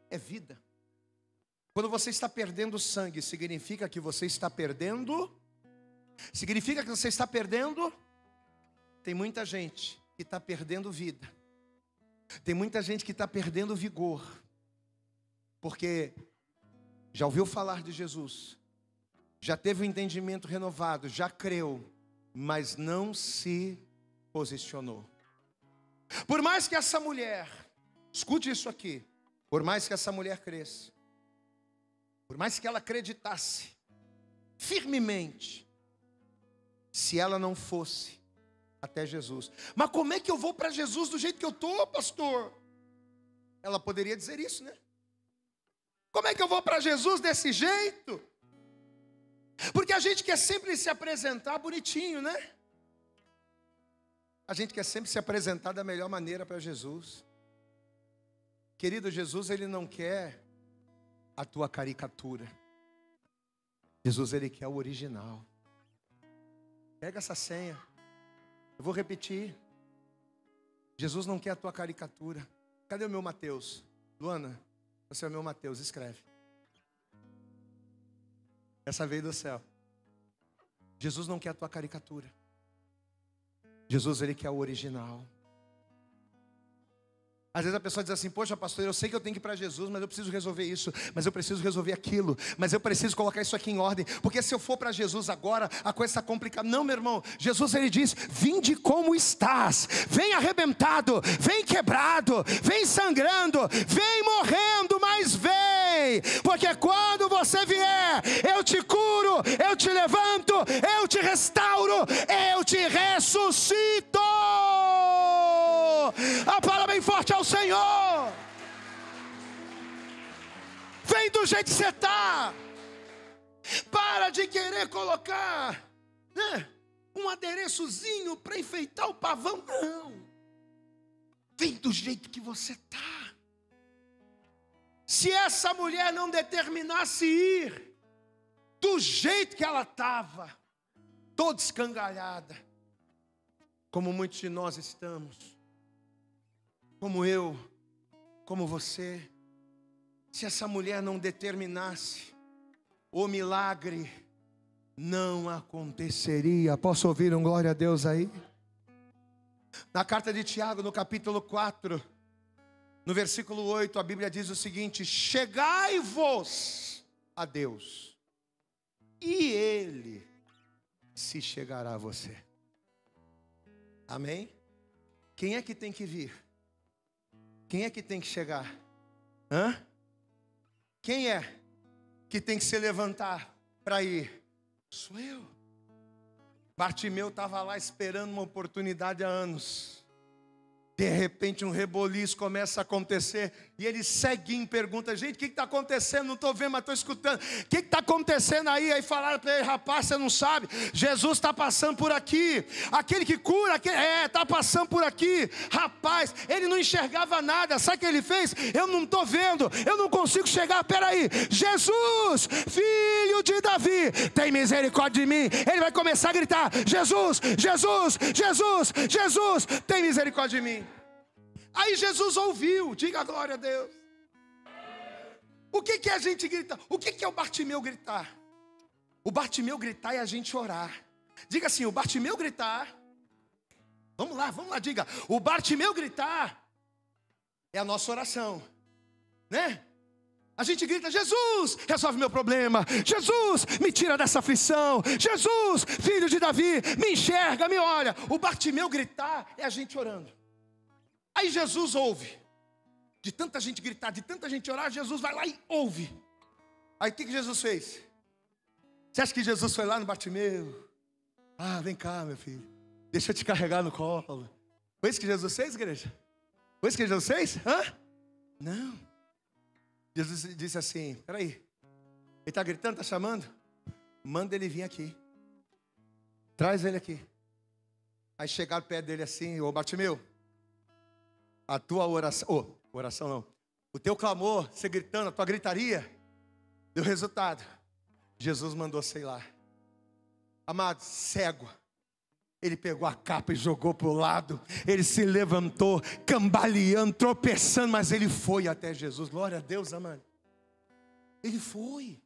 é vida. Quando você está perdendo sangue, significa que você está perdendo? Significa que você está perdendo? Tem muita gente que está perdendo vida. Tem muita gente que está perdendo vigor. Porque já ouviu falar de Jesus, já teve o entendimento renovado, já creu, mas não se posicionou. Por mais que essa mulher, escute isso aqui, por mais que essa mulher cresça, por mais que ela acreditasse firmemente, se ela não fosse até Jesus, mas como é que eu vou para Jesus do jeito que eu estou, pastor? Ela poderia dizer isso, né? Como é que eu vou para Jesus desse jeito? Porque a gente quer sempre se apresentar bonitinho, né? A gente quer sempre se apresentar da melhor maneira para Jesus. Querido, Jesus, Ele não quer a tua caricatura. Jesus, Ele quer o original. Pega essa senha. Eu vou repetir. Jesus não quer a tua caricatura. Cadê o meu Mateus? Luana, você é o meu Mateus, escreve. Essa veio do céu. Jesus não quer a tua caricatura. Jesus, Ele quer o original. Às vezes a pessoa diz assim: poxa, pastor, eu sei que eu tenho que ir para Jesus, mas eu preciso resolver isso, mas eu preciso resolver aquilo, mas eu preciso colocar isso aqui em ordem, porque se eu for para Jesus agora, a coisa está complicada. Não, meu irmão, Jesus, Ele diz: vinde como estás, vem arrebentado, vem quebrado, vem sangrando, vem morrendo, mas vem, porque quando você vier, eu te curo, eu te levanto, eu te restauro, eu te ressuscito. A palavra bem forte ao Senhor. Vem do jeito que você está. Para de querer colocar, né, um adereçozinho para enfeitar o pavão. Não. Vem do jeito que você está. Se essa mulher não determinasse ir do jeito que ela estava, toda escangalhada, como muitos de nós estamos, como eu, como você, se essa mulher não determinasse, o milagre não aconteceria. Posso ouvir um glória a Deus aí? Na carta de Tiago, no capítulo 4, no versículo 8, a Bíblia diz o seguinte: chegai-vos a Deus, e Ele se chegará a você. Amém? Quem é que tem que vir? Quem é que tem que chegar? Hã? Quem é que tem que se levantar para ir? Sou eu. Bartimeu estava lá esperando uma oportunidade há anos. De repente um reboliço começa a acontecer e ele ceguinho pergunta: gente, o que está acontecendo? Não estou vendo, mas estou escutando. O que está acontecendo aí? Aí falaram para ele: rapaz, você não sabe, Jesus está passando por aqui. Aquele que cura, está passando por aqui. Rapaz, ele não enxergava nada. Sabe o que ele fez? Eu não estou vendo, eu não consigo chegar. Peraí, Jesus, filho de Davi, tem misericórdia de mim. Ele vai começar a gritar: Jesus, Jesus, Jesus, Jesus, tem misericórdia de mim. Aí Jesus ouviu, diga glória a Deus. O que é a gente gritar? O que é o Bartimeu gritar? O Bartimeu gritar é a gente orar. Diga assim: o Bartimeu gritar. Vamos lá, diga. O Bartimeu gritar é a nossa oração, né? A gente grita: Jesus, resolve meu problema. Jesus, me tira dessa aflição. Jesus, filho de Davi, me enxerga, me olha. O Bartimeu gritar é a gente orando. Aí Jesus ouve. De tanta gente gritar, de tanta gente orar, Jesus vai lá e ouve. Aí o que Jesus fez? Você acha que Jesus foi lá no Bartimeu? Ah, vem cá, meu filho, deixa eu te carregar no colo. Foi isso que Jesus fez, igreja? Foi isso que Jesus fez? Hã? Não. Jesus disse assim: peraí, ele está gritando, está chamando? Manda ele vir aqui. Traz ele aqui. Aí chegaram perto dele assim: ô Bartimeu, a tua oração, oração não, o teu clamor, você gritando, a tua gritaria, deu resultado. Jesus mandou, sei lá. Amado, cego, ele pegou a capa e jogou para o lado. Ele se levantou, cambaleando, tropeçando, mas ele foi até Jesus. Glória a Deus, amado. Ele foi.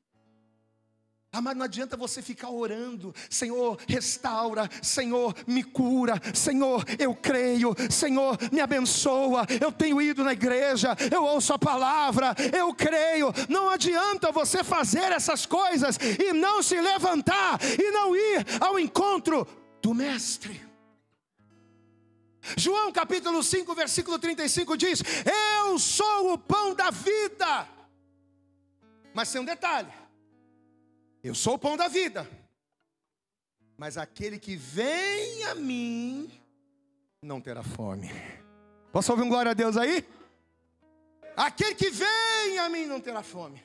Amado, não adianta você ficar orando: Senhor, restaura, Senhor, me cura, Senhor, eu creio, Senhor, me abençoa, eu tenho ido na igreja, eu ouço a palavra, eu creio. Não adianta você fazer essas coisas e não se levantar e não ir ao encontro do Mestre. João capítulo 5, versículo 35 diz: eu sou o pão da vida. Mas tem um detalhe: eu sou o pão da vida, mas aquele que vem a mim não terá fome. Posso ouvir um glória a Deus aí? Aquele que vem a mim não terá fome.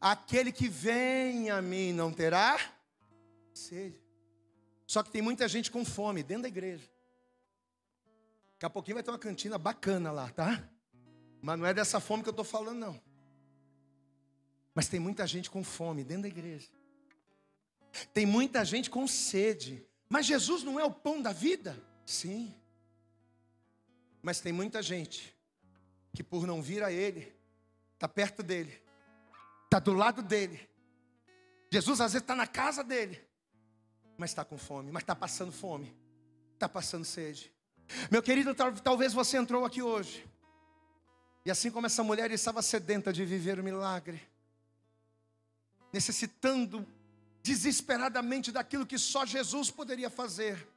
aquele que vem a mim não terá sede. Só que tem muita gente com fome dentro da igreja. Daqui a pouquinho vai ter uma cantina bacana lá, tá? Mas não é dessa fome que eu estou falando, não. Mas tem muita gente com fome dentro da igreja. Tem muita gente com sede. Mas Jesus não é o pão da vida? Sim. Mas tem muita gente que por não vir a Ele, está perto dEle, está do lado dEle. Jesus às vezes está na casa dEle, mas está com fome, mas está passando fome, está passando sede. Meu querido, talvez você entrou aqui hoje, e assim como essa mulher estava sedenta de viver o milagre, necessitando desesperadamente daquilo que só Jesus poderia fazer.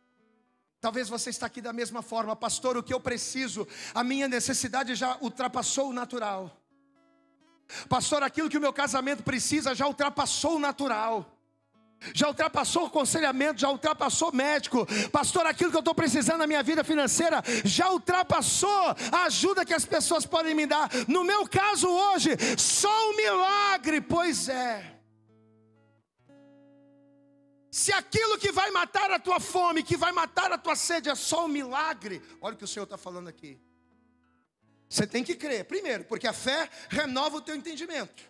Talvez você está aqui da mesma forma: pastor, o que eu preciso, a minha necessidade já ultrapassou o natural. Pastor, aquilo que o meu casamento precisa já ultrapassou o natural. Já ultrapassou o aconselhamento, já ultrapassou o médico. Pastor, aquilo que eu estou precisando na minha vida financeira já ultrapassou a ajuda que as pessoas podem me dar. No meu caso hoje, só um milagre. Pois é. Se aquilo que vai matar a tua fome, que vai matar a tua sede é só um milagre, olha o que o Senhor está falando aqui. Você tem que crer, primeiro, porque a fé renova o teu entendimento.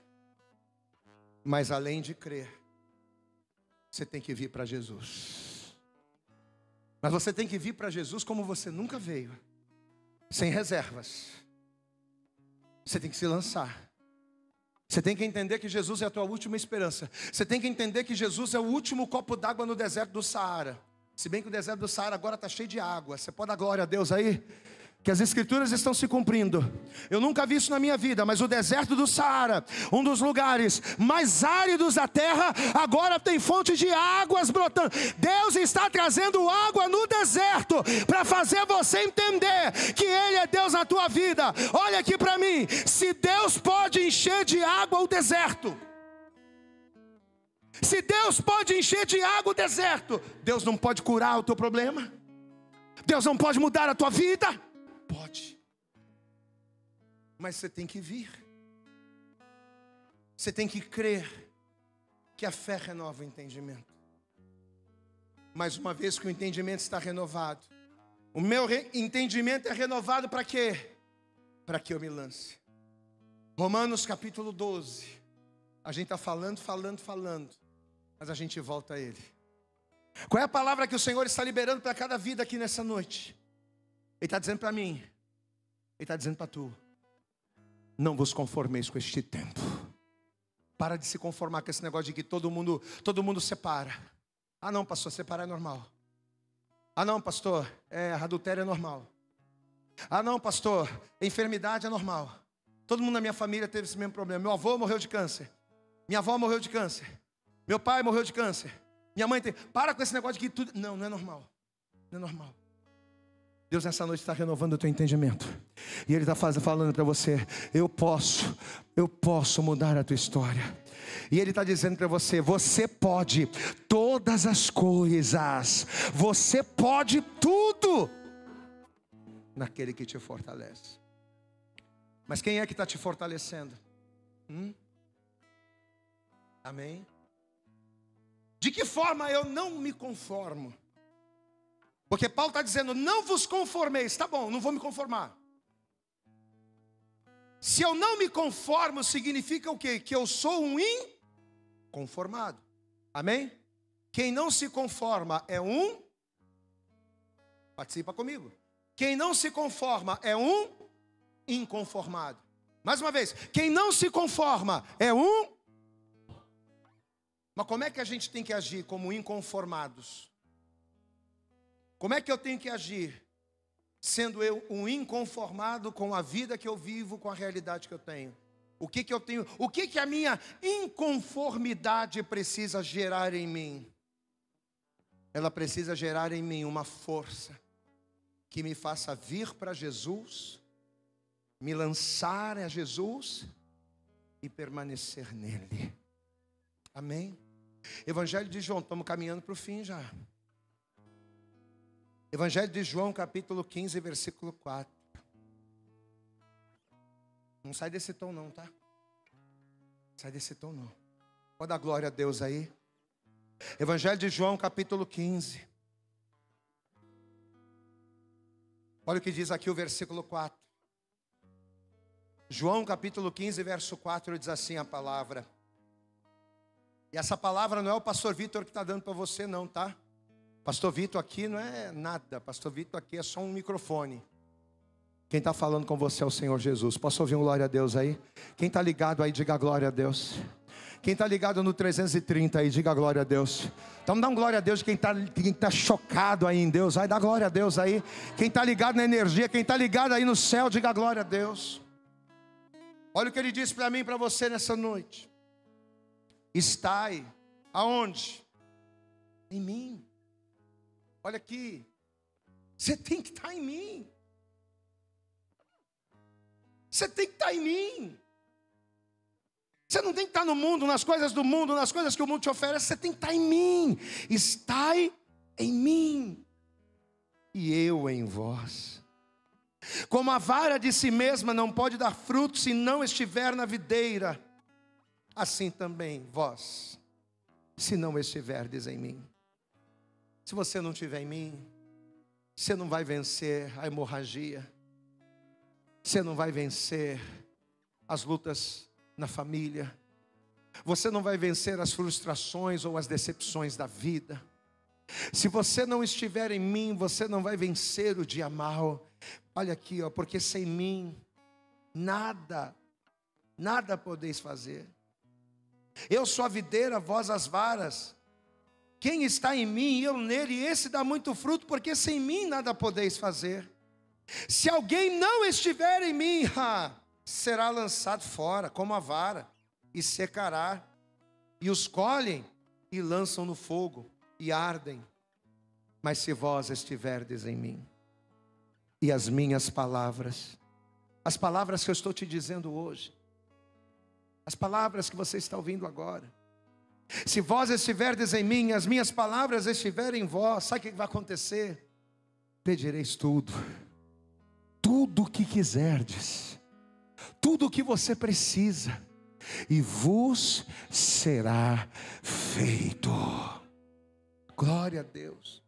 Mas além de crer, você tem que vir para Jesus. Mas você tem que vir para Jesus como você nunca veio, sem reservas. Você tem que se lançar. Você tem que entender que Jesus é a tua última esperança. Você tem que entender que Jesus é o último copo d'água no deserto do Saara. Se bem que o deserto do Saara agora está cheio de água. Você pode dar glória a Deus aí? Que as escrituras estão se cumprindo. Eu nunca vi isso na minha vida, mas o deserto do Saara, um dos lugares mais áridos da terra, agora tem fonte de águas brotando. Deus está trazendo água no deserto para fazer você entender que Ele é Deus na tua vida. Olha aqui para mim: se Deus pode encher de água o deserto, se Deus pode encher de água o deserto, Deus não pode curar o teu problema? Deus não pode mudar a tua vida? Pode. Mas você tem que vir. Você tem que crer que a fé renova o entendimento. Mas uma vez que o entendimento está renovado, o meu entendimento é renovado para quê? Para que eu me lance. Romanos capítulo 12. A gente está falando, mas a gente volta a Ele. Qual é a palavra que o Senhor está liberando para cada vida aqui nessa noite? Ele está dizendo para mim, Ele está dizendo para tu: não vos conformeis com este tempo. Para de se conformar com esse negócio de que todo mundo separa. Ah não, pastor, separar é normal. Ah não, pastor, adultério é normal. Ah não, pastor, enfermidade é normal. Todo mundo na minha família teve esse mesmo problema. Meu avô morreu de câncer, minha avó morreu de câncer, meu pai morreu de câncer, minha mãe teve. Para com esse negócio de que tudo... Não é normal. Não é normal. Deus nessa noite está renovando o teu entendimento. E Ele está falando para você: eu posso mudar a tua história. E Ele está dizendo para você: você pode todas as coisas. Você pode tudo naquele que te fortalece. Mas quem é que está te fortalecendo? Amém? De que forma eu não me conformo? Porque Paulo está dizendo: não vos conformeis. Tá bom, não vou me conformar. Se eu não me conformo, significa o quê? Que eu sou um inconformado. Amém? Quem não se conforma é um... Participa comigo. Quem não se conforma é um inconformado. Mais uma vez, quem não se conforma é um... Mas como é que a gente tem que agir como inconformados? Como é que eu tenho que agir sendo eu um inconformado com a vida que eu vivo, com a realidade que eu tenho? O que eu tenho? O que a minha inconformidade precisa gerar em mim? Ela precisa gerar em mim uma força que me faça vir para Jesus, me lançar a Jesus e permanecer nele. Amém? Evangelho de João, estamos caminhando para o fim já. Evangelho de João, capítulo 15, versículo 4. Não sai desse tom não, tá? Sai desse tom não. Pode dar glória a Deus aí. Evangelho de João, capítulo 15. Olha o que diz aqui o versículo 4. João capítulo 15, verso 4, diz assim a palavra. E essa palavra não é o pastor Vitor que está dando para você não, tá? Pastor Vitor aqui não é nada. Pastor Vitor aqui é só um microfone. Quem está falando com você é o Senhor Jesus. Posso ouvir um glória a Deus aí? Quem está ligado aí, diga glória a Deus. Quem está ligado no 330 aí, diga glória a Deus. Então dá um glória a Deus. Quem tá chocado aí em Deus, vai dar glória a Deus aí. Quem está ligado na energia, quem está ligado aí no céu, diga glória a Deus. Olha o que ele disse para mim e para você nessa noite. Estai aonde? Em mim. Olha aqui. Você tem que estar em mim. Você tem que estar em mim. Você não tem que estar no mundo, nas coisas do mundo, nas coisas que o mundo te oferece. Você tem que estar em mim. Estai em mim e eu em vós. Como a vara de si mesma não pode dar fruto se não estiver na videira, assim também vós, se não estiverdes em mim. Se você não estiver em mim, você não vai vencer a hemorragia. Você não vai vencer as lutas na família. Você não vai vencer as frustrações ou as decepções da vida. Se você não estiver em mim, você não vai vencer o dia mau. Olha aqui, ó, porque sem mim nada podeis fazer. Eu sou a videira, vós as varas. Quem está em mim, eu nele, esse dá muito fruto, porque sem mim nada podeis fazer. Se alguém não estiver em mim, será lançado fora como a vara e secará. E os colhem e lançam no fogo e ardem. Mas se vós estiverdes em mim, e as minhas palavras, as palavras que eu estou te dizendo hoje, as palavras que você está ouvindo agora, se vós estiverdes em mim, as minhas palavras estiverem em vós, sabe o que vai acontecer? Pedireis tudo o que quiserdes, tudo o que você precisa, e vos será feito. Glória a Deus.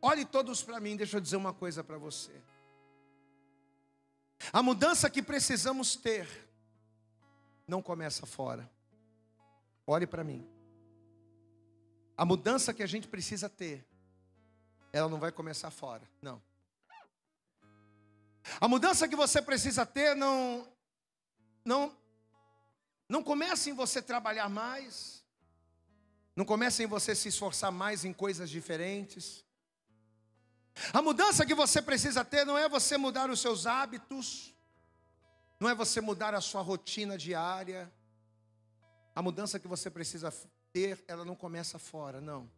Olhe todos para mim, deixa eu dizer uma coisa para você. A mudança que precisamos ter não começa fora. Olhe para mim. A mudança que a gente precisa ter, ela não vai começar fora, não. A mudança que você precisa ter não começa em você trabalhar mais, não começa em você se esforçar mais em coisas diferentes. A mudança que você precisa ter não é você mudar os seus hábitos, não é você mudar a sua rotina diária. A mudança que você precisa ter, ela não começa fora, não.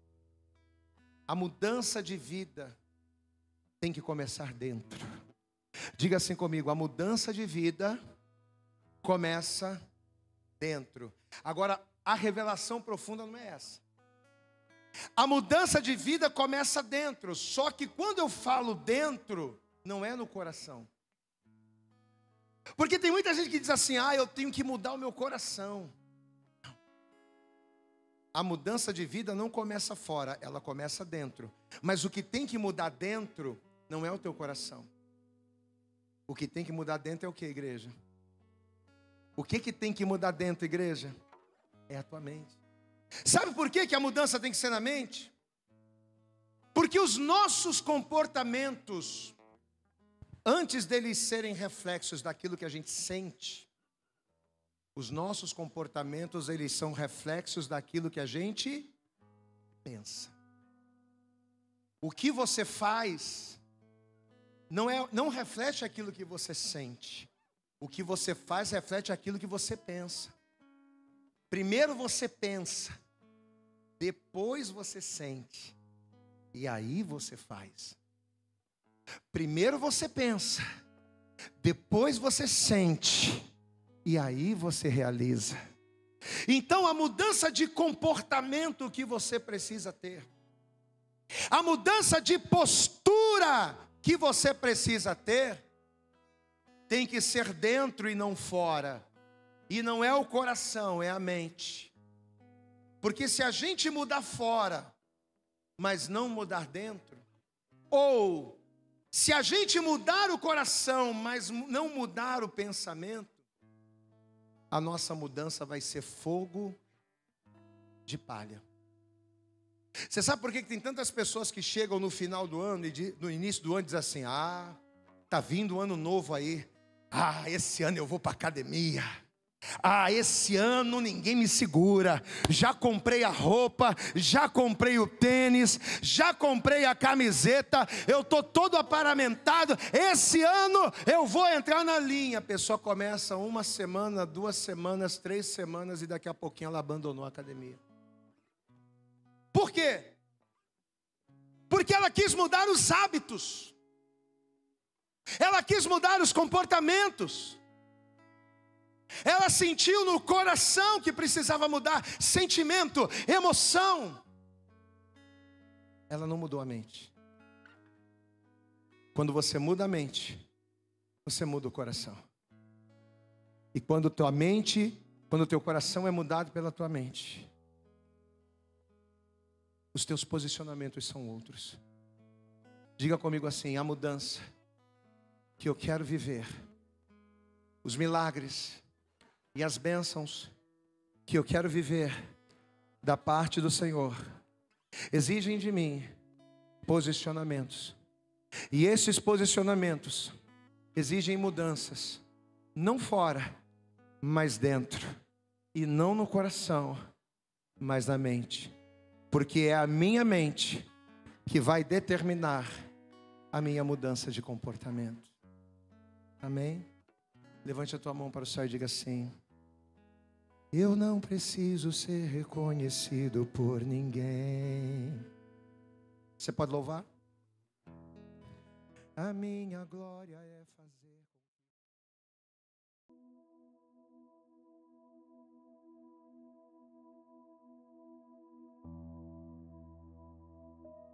A mudança de vida tem que começar dentro. Diga assim comigo, a mudança de vida começa dentro. Agora, a revelação profunda não é essa. A mudança de vida começa dentro, só que quando eu falo dentro, não é no coração. Porque tem muita gente que diz assim, eu tenho que mudar o meu coração. A mudança de vida não começa fora, ela começa dentro. Mas o que tem que mudar dentro não é o teu coração. O que tem que mudar dentro é o que, igreja? O que tem que mudar dentro, igreja? É a tua mente. Sabe por que a mudança tem que ser na mente? Porque os nossos comportamentos, antes deles serem reflexos daquilo que a gente sente, os nossos comportamentos, eles são reflexos daquilo que a gente pensa. O que você faz não reflete aquilo que você sente. O que você faz reflete aquilo que você pensa. Primeiro você pensa, depois você sente, e aí você faz. Primeiro você pensa, depois você sente, e aí você realiza. Então a mudança de comportamento que você precisa ter, a mudança de postura que você precisa ter, tem que ser dentro e não fora. E não é o coração, é a mente. Porque se a gente mudar fora, mas não mudar dentro, ou se a gente mudar o coração, mas não mudar o pensamento, a nossa mudança vai ser fogo de palha. Você sabe por que tem tantas pessoas que chegam no final do ano e no início do ano dizem assim: tá vindo um ano novo aí. Esse ano eu vou para academia. Esse ano ninguém me segura. Já comprei a roupa, já comprei o tênis, já comprei a camiseta. Eu estou todo aparamentado. Esse ano eu vou entrar na linha. A pessoa começa 1 semana, 2 semanas, 3 semanas e daqui a pouquinho ela abandonou a academia. Por quê? Porque ela quis mudar os hábitos. Ela quis mudar os comportamentos. Ela sentiu no coração que precisava mudar sentimento, emoção. Ela não mudou a mente. Quando você muda a mente, você muda o coração. E quando o teu coração é mudado pela tua mente, os teus posicionamentos são outros. Diga comigo assim: a mudança que eu quero viver, os milagres e as bênçãos que eu quero viver da parte do Senhor, exigem de mim posicionamentos. E esses posicionamentos exigem mudanças, não fora, mas dentro. E não no coração, mas na mente. Porque é a minha mente que vai determinar a minha mudança de comportamento. Amém? Levante a tua mão para o céu e diga assim: eu não preciso ser reconhecido por ninguém. Você pode louvar? A minha glória é fazer